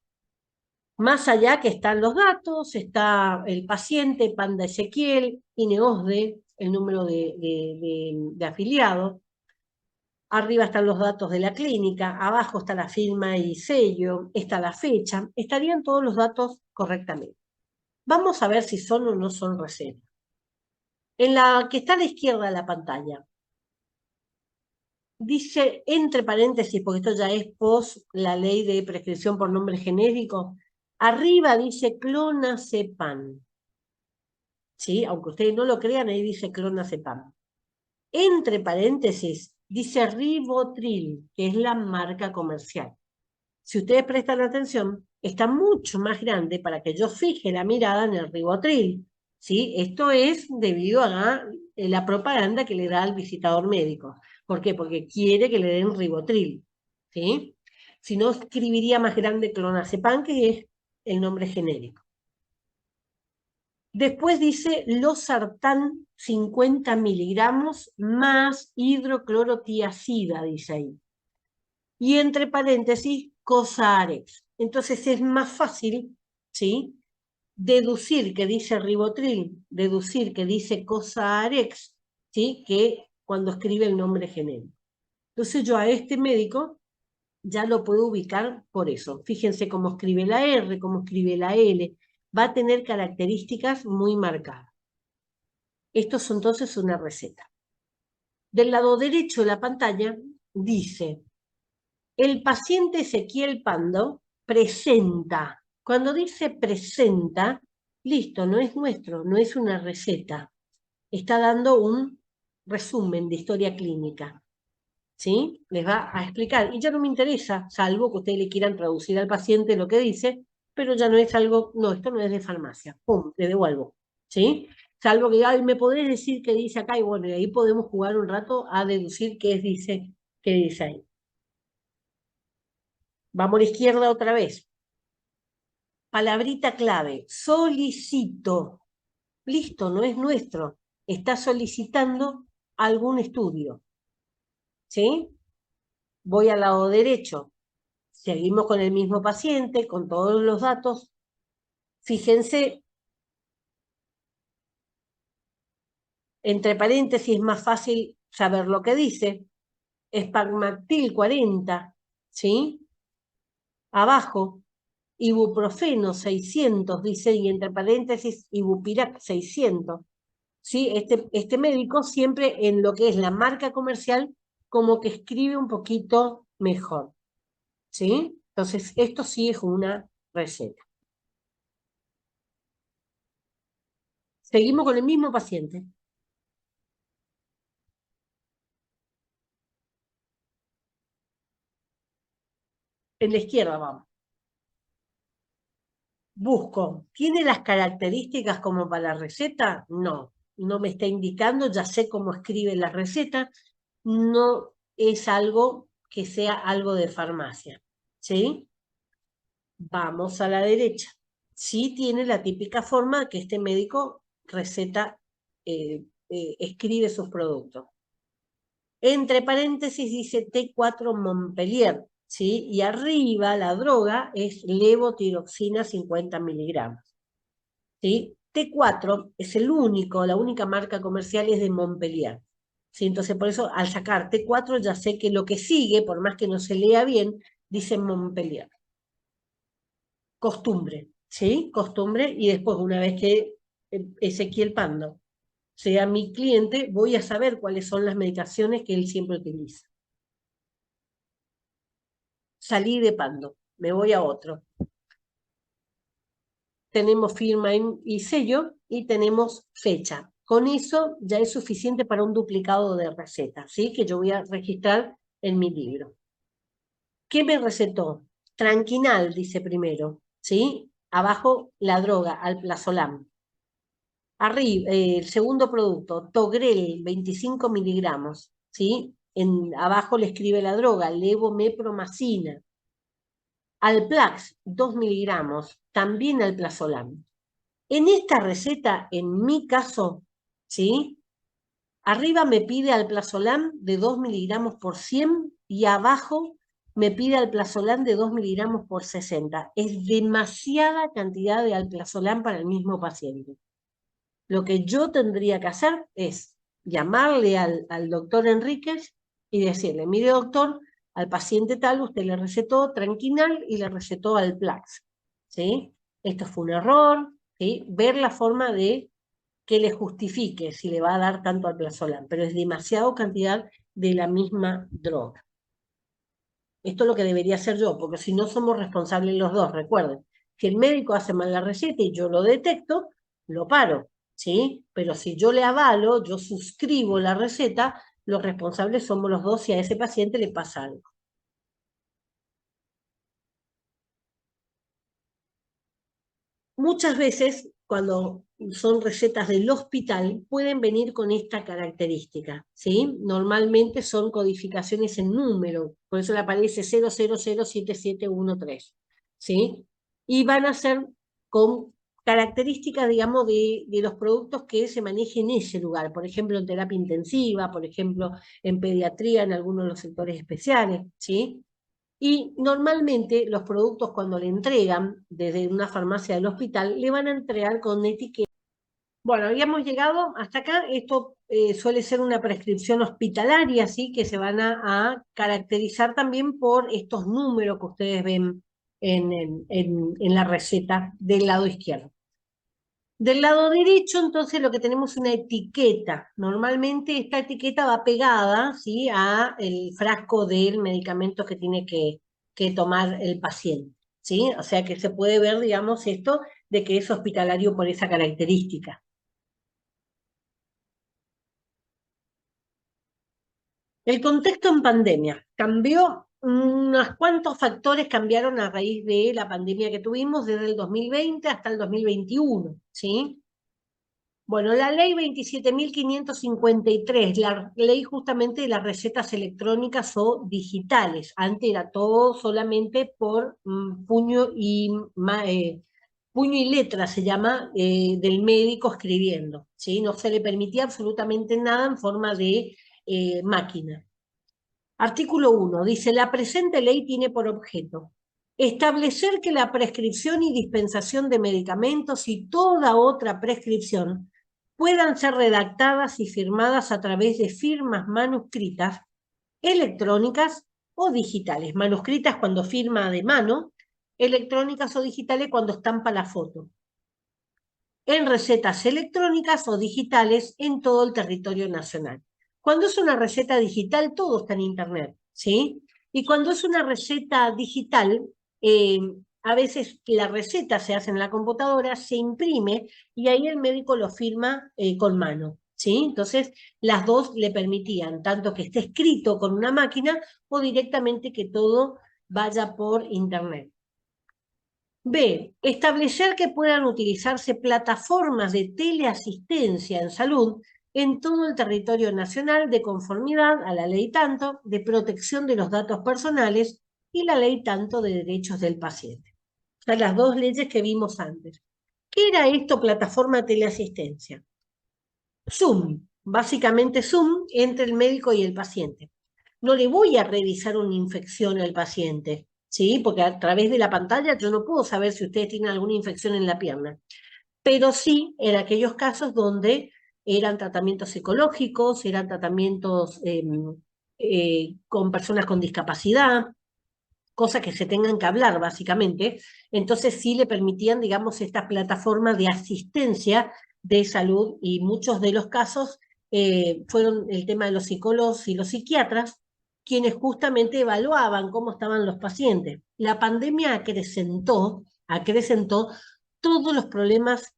Más allá que están los datos, está el paciente, Panda Ezequiel, INEOSDE, el número de afiliado. Arriba están los datos de la clínica, abajo está la firma y sello, está la fecha, estarían todos los datos correctamente. Vamos a ver si son o no son recetas. En la que está a la izquierda de la pantalla, dice entre paréntesis, porque esto ya es post la ley de prescripción por nombre genérico, arriba dice clonazepam. ¿Sí? Aunque ustedes no lo crean, ahí dice clonazepam. Entre paréntesis dice Rivotril, que es la marca comercial. Si ustedes prestan atención, está mucho más grande para que yo fije la mirada en el Rivotril. ¿Sí? Esto es debido a la propaganda que le da al visitador médico. ¿Por qué? Porque quiere que le den Rivotril. ¿Sí? Si no, escribiría más grande clonazepam, que es el nombre genérico. Después dice losartán 50 miligramos más hidroclorotiazida, dice ahí. Y entre paréntesis, Cosarex. Entonces es más fácil, ¿sí? Deducir que dice Rivotril, deducir que dice Cosarex, ¿sí? Que cuando escribe el nombre genérico. Entonces yo a este médico ya lo puedo ubicar por eso. Fíjense cómo escribe la R, cómo escribe la L. Va a tener características muy marcadas. Esto es entonces una receta. Del lado derecho de la pantalla dice, el paciente Ezequiel Pando presenta. Cuando dice presenta, listo, no es nuestro, no es una receta. Está dando un resumen de historia clínica. ¿Sí? Les va a explicar. Y ya no me interesa, salvo que ustedes le quieran traducir al paciente lo que dice, pero ya no es algo, no, esto no es de farmacia. Pum, le devuelvo. ¿Sí? Salvo que, ay, ¿me podés decir qué dice acá? Y bueno, y ahí podemos jugar un rato a deducir qué dice ahí. Vamos a la izquierda otra vez. Palabrita clave, solicito. Listo, no es nuestro. Está solicitando algún estudio. ¿Sí? Voy al lado derecho. Seguimos con el mismo paciente, con todos los datos. Fíjense, entre paréntesis es más fácil saber lo que dice. Espagmatil 40, ¿sí? Abajo, ibuprofeno 600, dice, y entre paréntesis, ibupirac 600. ¿Sí? Este médico siempre en lo que es la marca comercial, como que escribe un poquito mejor. ¿Sí? Entonces, esto sí es una receta. Seguimos con el mismo paciente. En la izquierda vamos. Busco, ¿tiene las características como para la receta? No, no me está indicando, ya sé cómo escribe la receta, no es algo que sea algo de farmacia, ¿sí? Vamos a la derecha. Sí tiene la típica forma que este médico receta, escribe sus productos. Entre paréntesis dice T4 Montpellier, ¿sí? Y arriba la droga es levotiroxina 50 miligramos. ¿Sí? T4 es la única marca comercial es de Montpellier. ¿Sí? Entonces, por eso, al sacar T4 ya sé que lo que sigue, por más que no se lea bien, dice Montpellier. Costumbre, ¿sí? Costumbre, y después, una vez que Ezequiel Pando sea mi cliente, voy a saber cuáles son las medicaciones que él siempre utiliza. salí de Pando, me voy a otro. Tenemos firma y sello y tenemos fecha. Con eso ya es suficiente para un duplicado de receta, ¿sí? Que yo voy a registrar en mi libro. ¿Qué me recetó? Tranquinal, dice primero, ¿sí? Abajo la droga, alprazolam. Arriba, el segundo producto, Togrel, 25 miligramos, ¿sí? Abajo le escribe la droga, levomepromacina. Alplax, 2 miligramos, también alprazolam. En esta receta, en mi caso, ¿sí? Arriba me pide alprazolam de 2 miligramos por 100 y abajo me pide alprazolam de 2 miligramos por 60. Es demasiada cantidad de alprazolam para el mismo paciente. Lo que yo tendría que hacer es llamarle al doctor Enríquez y decirle, mire doctor, al paciente tal usted le recetó Tranquinal y le recetó Alplax, ¿sí? Esto fue un error, ¿sí? Ver la forma de que le justifique si le va a dar tanto alprazolam, pero es demasiada cantidad de la misma droga. Esto es lo que debería hacer yo, porque si no somos responsables los dos, recuerden. Si el médico hace mal la receta y yo lo detecto, lo paro, ¿sí? Pero si yo le avalo, yo suscribo la receta, los responsables somos los dos si a ese paciente le pasa algo. Muchas veces, cuando son recetas del hospital, pueden venir con esta característica, ¿sí? Normalmente son codificaciones en número, por eso le aparece 0007713, ¿sí? Y van a ser con características, digamos, de los productos que se manejen en ese lugar, por ejemplo, en terapia intensiva, por ejemplo, en pediatría, en algunos de los sectores especiales, ¿sí? Y normalmente los productos cuando le entregan desde una farmacia del hospital, le van a entregar con etiqueta. Bueno, habíamos llegado hasta acá. Esto suele ser una prescripción hospitalaria, ¿sí? Que se van a caracterizar también por estos números que ustedes ven en la receta del lado izquierdo. Del lado derecho, entonces, lo que tenemos es una etiqueta. Normalmente esta etiqueta va pegada, ¿sí? A el frasco del medicamento que tiene que tomar el paciente, ¿sí? O sea que se puede ver, digamos, esto de que es hospitalario por esa característica. El contexto en pandemia cambió, unos cuantos factores cambiaron a raíz de la pandemia que tuvimos desde el 2020 hasta el 2021, ¿sí? Bueno, la ley 27.553, la ley justamente de las recetas electrónicas o digitales. Antes era todo solamente por puño y letra, se llama, del médico escribiendo, ¿sí? No se le permitía absolutamente nada en forma de máquina. Artículo 1. Dice, la presente ley tiene por objeto establecer que la prescripción y dispensación de medicamentos y toda otra prescripción puedan ser redactadas y firmadas a través de firmas manuscritas, electrónicas o digitales. Manuscritas cuando firma de mano, electrónicas o digitales cuando estampa la foto. En recetas electrónicas o digitales en todo el territorio nacional. Cuando es una receta digital, todo está en Internet, ¿sí? Y cuando es una receta digital, a veces la receta se hace en la computadora, se imprime y ahí el médico lo firma con mano, ¿sí? Entonces, las dos le permitían tanto que esté escrito con una máquina o directamente que todo vaya por Internet. B. Establecer que puedan utilizarse plataformas de teleasistencia en salud en todo el territorio nacional de conformidad a la ley tanto de protección de los datos personales y la ley tanto de derechos del paciente. O sea, las dos leyes que vimos antes. ¿Qué era esto, plataforma de teleasistencia? Zoom, básicamente Zoom entre el médico y el paciente. No le voy a revisar una infección al paciente, ¿sí? Porque a través de la pantalla yo no puedo saber si ustedes tienen alguna infección en la pierna. Pero sí en aquellos casos donde eran tratamientos psicológicos, eran tratamientos con personas con discapacidad, cosas que se tengan que hablar básicamente, entonces sí le permitían, digamos, estas plataformas de asistencia de salud y muchos de los casos fueron el tema de los psicólogos y los psiquiatras, quienes justamente evaluaban cómo estaban los pacientes. La pandemia acrecentó todos los problemas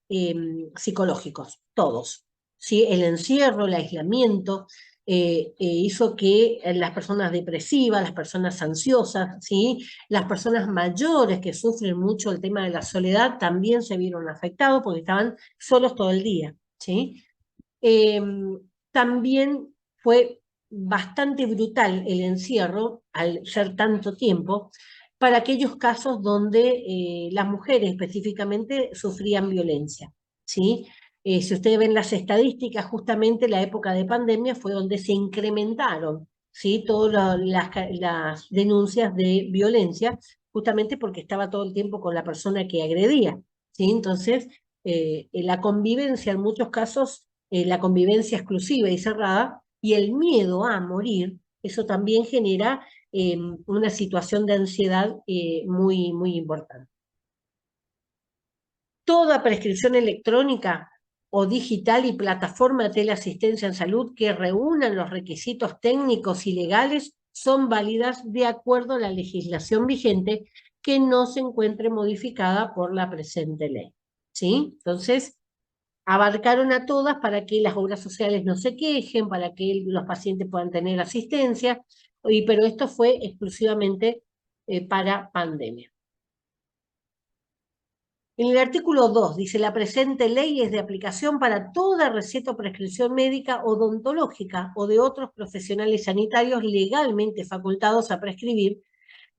psicológicos, todos. ¿Sí? El encierro, el aislamiento, hizo que las personas depresivas, las personas ansiosas, ¿sí? Las personas mayores que sufren mucho el tema de la soledad también se vieron afectados porque estaban solos todo el día, ¿sí? Eh, También fue bastante brutal el encierro, al ser tanto tiempo, para aquellos casos donde las mujeres específicamente sufrían violencia, ¿sí? Si ustedes ven las estadísticas, justamente la época de pandemia fue donde se incrementaron, ¿sí? Todas las denuncias de violencia, justamente porque estaba todo el tiempo con la persona que agredía, ¿sí? Entonces, la convivencia en muchos casos, la convivencia exclusiva y cerrada, y el miedo a morir, eso también genera una situación de ansiedad muy, muy importante. Toda prescripción electrónica o digital y plataforma de teleasistencia en salud que reúnan los requisitos técnicos y legales son válidas de acuerdo a la legislación vigente que no se encuentre modificada por la presente ley. ¿Sí? Entonces, abarcaron a todas para que las obras sociales no se quejen, para que los pacientes puedan tener asistencia, pero esto fue exclusivamente para pandemia. En el artículo 2 dice, la presente ley es de aplicación para toda receta o prescripción médica odontológica o de otros profesionales sanitarios legalmente facultados a prescribir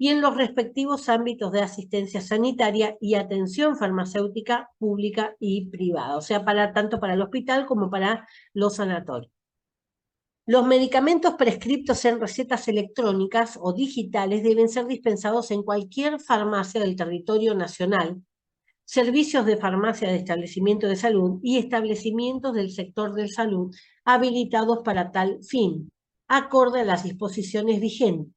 y en los respectivos ámbitos de asistencia sanitaria y atención farmacéutica pública y privada, o sea, tanto para el hospital como para los sanatorios. Los medicamentos prescriptos en recetas electrónicas o digitales deben ser dispensados en cualquier farmacia del territorio nacional, servicios de farmacia de establecimiento de salud y establecimientos del sector de salud habilitados para tal fin, acorde a las disposiciones vigentes.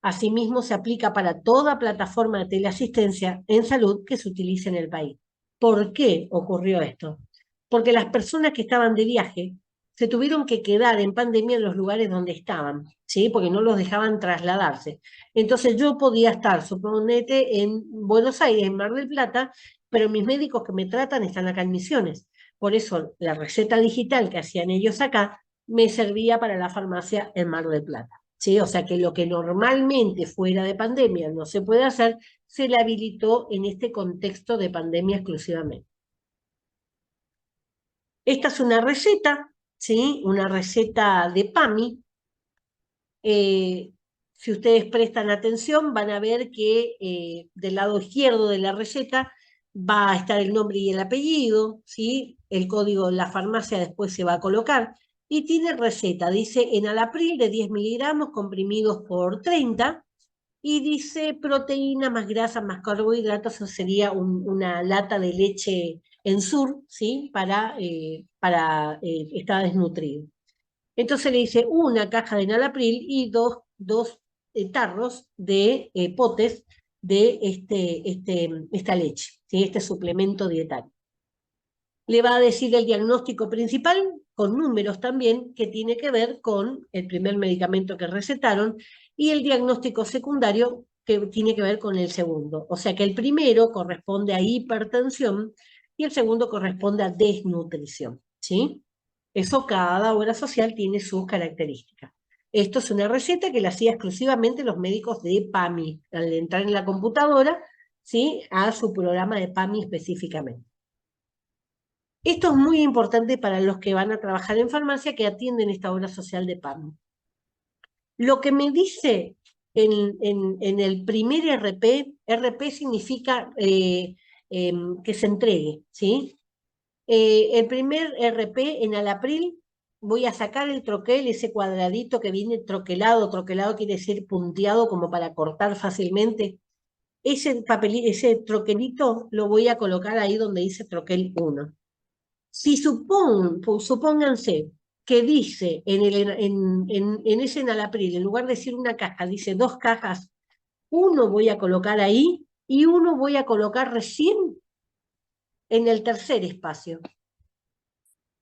Asimismo, se aplica para toda plataforma de teleasistencia en salud que se utilice en el país. ¿Por qué ocurrió esto? Porque las personas que estaban de viaje se tuvieron que quedar en pandemia en los lugares donde estaban, ¿sí? Porque no los dejaban trasladarse. Entonces yo podía estar, suponete, en Buenos Aires, en Mar del Plata, pero mis médicos que me tratan están acá en Misiones. Por eso la receta digital que hacían ellos acá me servía para la farmacia en Mar del Plata. ¿Sí? O sea que lo que normalmente fuera de pandemia no se puede hacer, se le habilitó en este contexto de pandemia exclusivamente. Esta es una receta, ¿sí? Una receta de PAMI. Si ustedes prestan atención, van a ver que del lado izquierdo de la receta va a estar el nombre y el apellido, ¿sí? El código de la farmacia después se va a colocar. Y tiene receta, dice enalapril de 10 miligramos comprimidos por 30, y dice proteína más grasa más carbohidratos, eso sería una lata de leche en sur, ¿sí? Para estar desnutrido. Entonces le dice una caja de enalapril y dos tarros de potes de esta leche, ¿sí? Este suplemento dietario. Le va a decir el diagnóstico principal, con números también, que tiene que ver con el primer medicamento que recetaron, y el diagnóstico secundario, que tiene que ver con el segundo. O sea que el primero corresponde a hipertensión y el segundo corresponde a desnutrición, ¿sí? Eso cada obra social tiene sus características. Esto es una receta que la hacía exclusivamente los médicos de PAMI, al entrar en la computadora, ¿sí? A su programa de PAMI específicamente. Esto es muy importante para los que van a trabajar en farmacia que atienden esta obra social de PAMI. Lo que me dice en el primer RP significa que se entregue, ¿sí? El primer RP en Alapril voy a sacar el troquel, ese cuadradito que viene troquelado quiere decir punteado como para cortar fácilmente. Ese troquelito lo voy a colocar ahí donde dice troquel 1. Si supónganse que dice en ese enalapril, en lugar de decir una caja, dice 2 cajas, uno voy a colocar ahí y uno voy a colocar recién en el tercer espacio,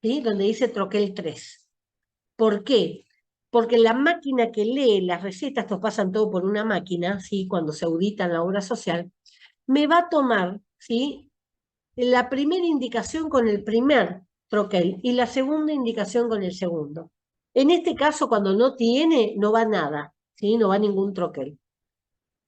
¿sí? Donde dice troquel 3. ¿Por qué? porque la máquina que lee las recetas, estos pasan todo por una máquina, ¿sí? Cuando se audita en la obra social, me va a tomar, ¿sí? La primera indicación con el primer troquel y la segunda indicación con el segundo. En este caso, cuando no tiene, no va nada, ¿sí? No va ningún troquel.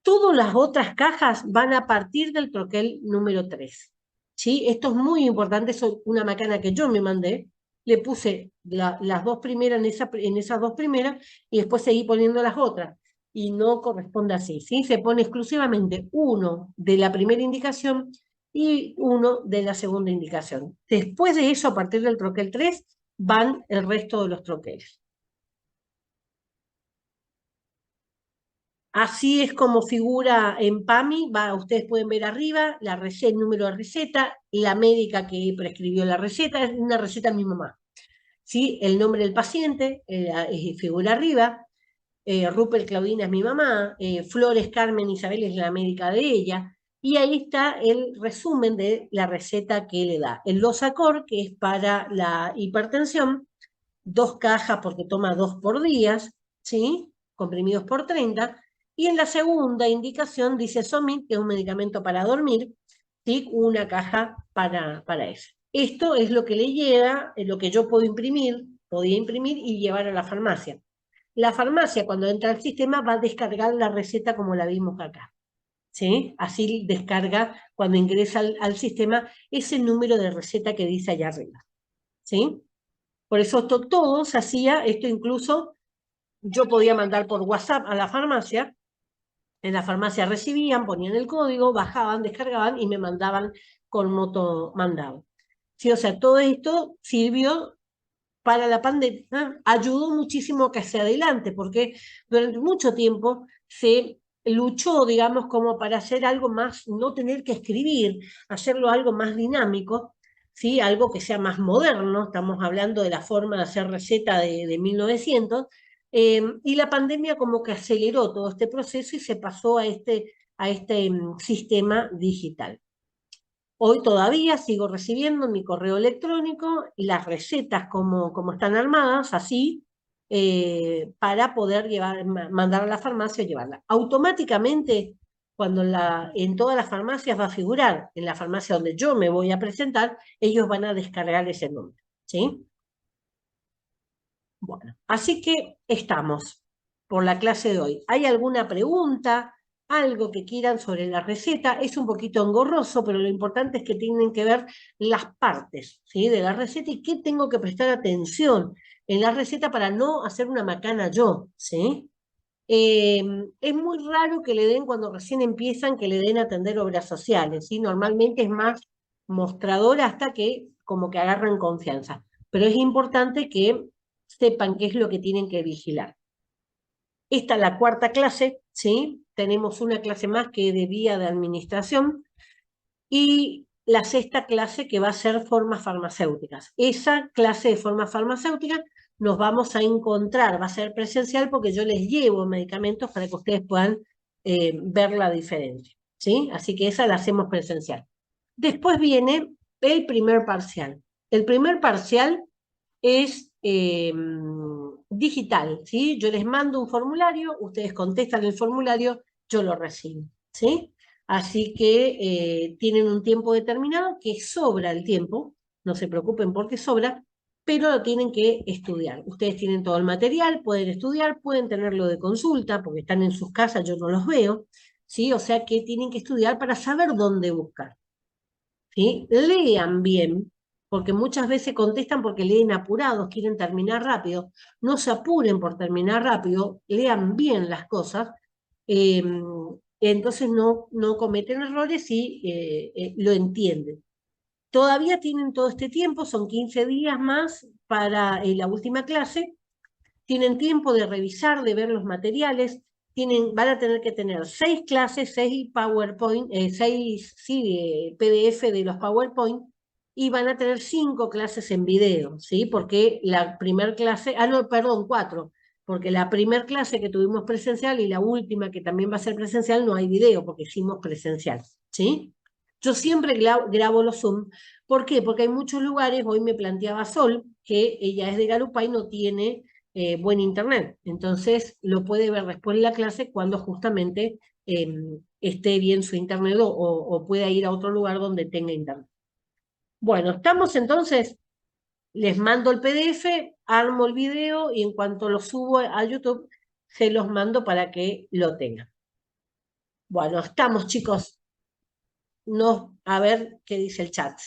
Todas las otras cajas van a partir del troquel número 3. ¿Sí? Esto es muy importante, es una macana que yo me mandé, le puse las dos primeras en esas dos primeras y después seguí poniendo las otras. Y no corresponde así, ¿sí? Se pone exclusivamente uno de la primera indicación y uno de la segunda indicación. Después de eso, a partir del troquel 3, van el resto de los troqueles. Así es como figura en PAMI, ustedes pueden ver arriba la receta, el número de receta, la médica que prescribió la receta, es una receta de mi mamá. ¿Sí? El nombre del paciente figura arriba, Rupert Claudina es mi mamá, Flores Carmen Isabel es la médica de ella, y ahí está el resumen de la receta que le da. El Losacor, que es para la hipertensión, 2 cajas porque toma 2 por día, ¿sí? Comprimidos por 30. Y en la segunda indicación dice Somit, que es un medicamento para dormir, ¿sí? Una caja para eso. Esto es lo que le llega, lo que yo podía imprimir y llevar a la farmacia. La farmacia, cuando entra al sistema, va a descargar la receta como la vimos acá. ¿Sí? Así descarga cuando ingresa al sistema ese número de receta que dice allá arriba. ¿Sí? Por eso todo se hacía, esto incluso yo podía mandar por WhatsApp a la farmacia, en la farmacia recibían, ponían el código, bajaban, descargaban y me mandaban con moto mandado. Sí, o sea, todo esto sirvió para la pandemia, ayudó muchísimo a que se adelante, porque durante mucho tiempo se luchó, digamos, como para hacer algo más, no tener que escribir, hacerlo algo más dinámico, ¿sí? Algo que sea más moderno, estamos hablando de la forma de hacer receta de 1900, y la pandemia como que aceleró todo este proceso y se pasó a este sistema digital. Hoy todavía sigo recibiendo en mi correo electrónico las recetas como están armadas, así, para poder mandar a la farmacia o llevarla. Automáticamente, cuando en todas las farmacias va a figurar, en la farmacia donde yo me voy a presentar, ellos van a descargar ese nombre, ¿sí? Bueno, así que estamos por la clase de hoy. ¿Hay alguna pregunta? Algo que quieran sobre la receta? Es un poquito engorroso, pero lo importante es que tienen que ver las partes, ¿sí? De la receta y qué tengo que prestar atención en la receta para no hacer una macana yo, ¿sí? Es muy raro que le den cuando recién empiezan, que le den a atender obras sociales, ¿sí? Normalmente es más mostrador hasta que como que agarran confianza. Pero es importante que sepan qué es lo que tienen que vigilar. Esta es la cuarta clase, ¿sí? Tenemos una clase más que de vía de administración y la sexta clase que va a ser formas farmacéuticas. Esa clase de formas farmacéuticas nos vamos a encontrar, va a ser presencial porque yo les llevo medicamentos para que ustedes puedan ver la diferencia, ¿sí? Así que esa la hacemos presencial. Después viene el primer parcial. El primer parcial es digital, ¿sí? Yo les mando un formulario, ustedes contestan el formulario, yo lo recibo, ¿sí? Así que tienen un tiempo determinado que sobra el tiempo, no se preocupen porque sobra, pero lo tienen que estudiar. Ustedes tienen todo el material, pueden estudiar, pueden tenerlo de consulta, porque están en sus casas, yo no los veo, ¿sí? O sea que tienen que estudiar para saber dónde buscar, ¿sí? Lean bien, porque muchas veces contestan porque leen apurados, quieren terminar rápido. No se apuren por terminar rápido, lean bien las cosas, eh, entonces no cometen errores y lo entienden. Todavía tienen todo este tiempo, son 15 días más para la última clase, tienen tiempo de revisar, de ver los materiales, van a tener que tener 6 clases, 6 PowerPoint, 6 sí, PDF de los PowerPoint, y van a tener 5 clases en video, ¿sí? Porque la primera clase, no, perdón, 4, porque la primera clase que tuvimos presencial y la última que también va a ser presencial no hay video porque hicimos presencial, ¿sí? Yo siempre grabo los Zoom. ¿Por qué? Porque hay muchos lugares, hoy me planteaba Sol, que ella es de Garupay, no tiene buen internet. Entonces lo puede ver después en la clase cuando justamente esté bien su internet o pueda ir a otro lugar donde tenga internet. Bueno, estamos entonces, les mando el PDF, armo el video y en cuanto lo subo a YouTube, se los mando para que lo tengan. Bueno, estamos chicos. No, a ver qué dice el chat.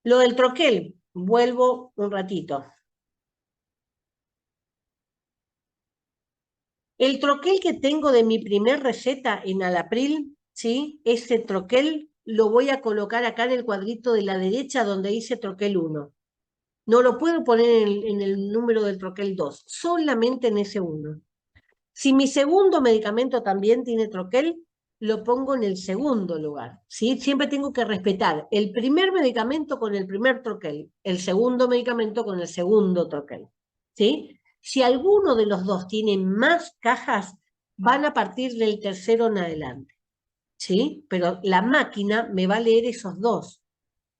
Lo del troquel, vuelvo un ratito. El troquel que tengo de mi primer receta en Alapril, ¿sí? Ese troquel lo voy a colocar acá en el cuadrito de la derecha donde dice troquel 1. No lo puedo poner en el número del troquel 2, solamente en ese 1. Si mi segundo medicamento también tiene troquel, lo pongo en el segundo lugar, ¿sí? Siempre tengo que respetar el primer medicamento con el primer troquel, el segundo medicamento con el segundo troquel, ¿sí? Si alguno de los dos tiene más cajas, van a partir del tercero en adelante, ¿sí? Pero la máquina me va a leer esos dos,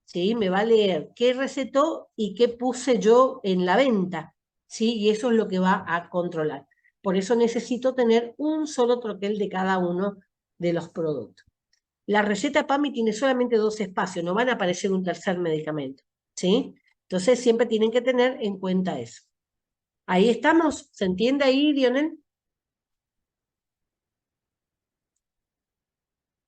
¿sí? Me va a leer qué recetó y qué puse yo en la venta, ¿sí? Y eso es lo que va a controlar. Por eso necesito tener un solo troquel de cada uno de los productos. La receta PAMI tiene solamente 2 espacios, no van a aparecer un tercer medicamento, ¿sí? Entonces siempre tienen que tener en cuenta eso. Ahí estamos, ¿se entiende ahí, Dionel?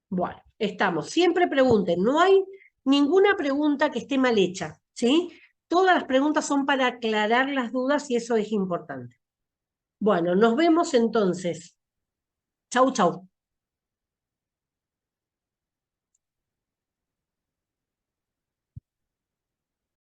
Bueno, estamos. Siempre pregunten, no hay ninguna pregunta que esté mal hecha, ¿sí? Todas las preguntas son para aclarar las dudas y eso es importante. Bueno, nos vemos entonces. Chau, chau.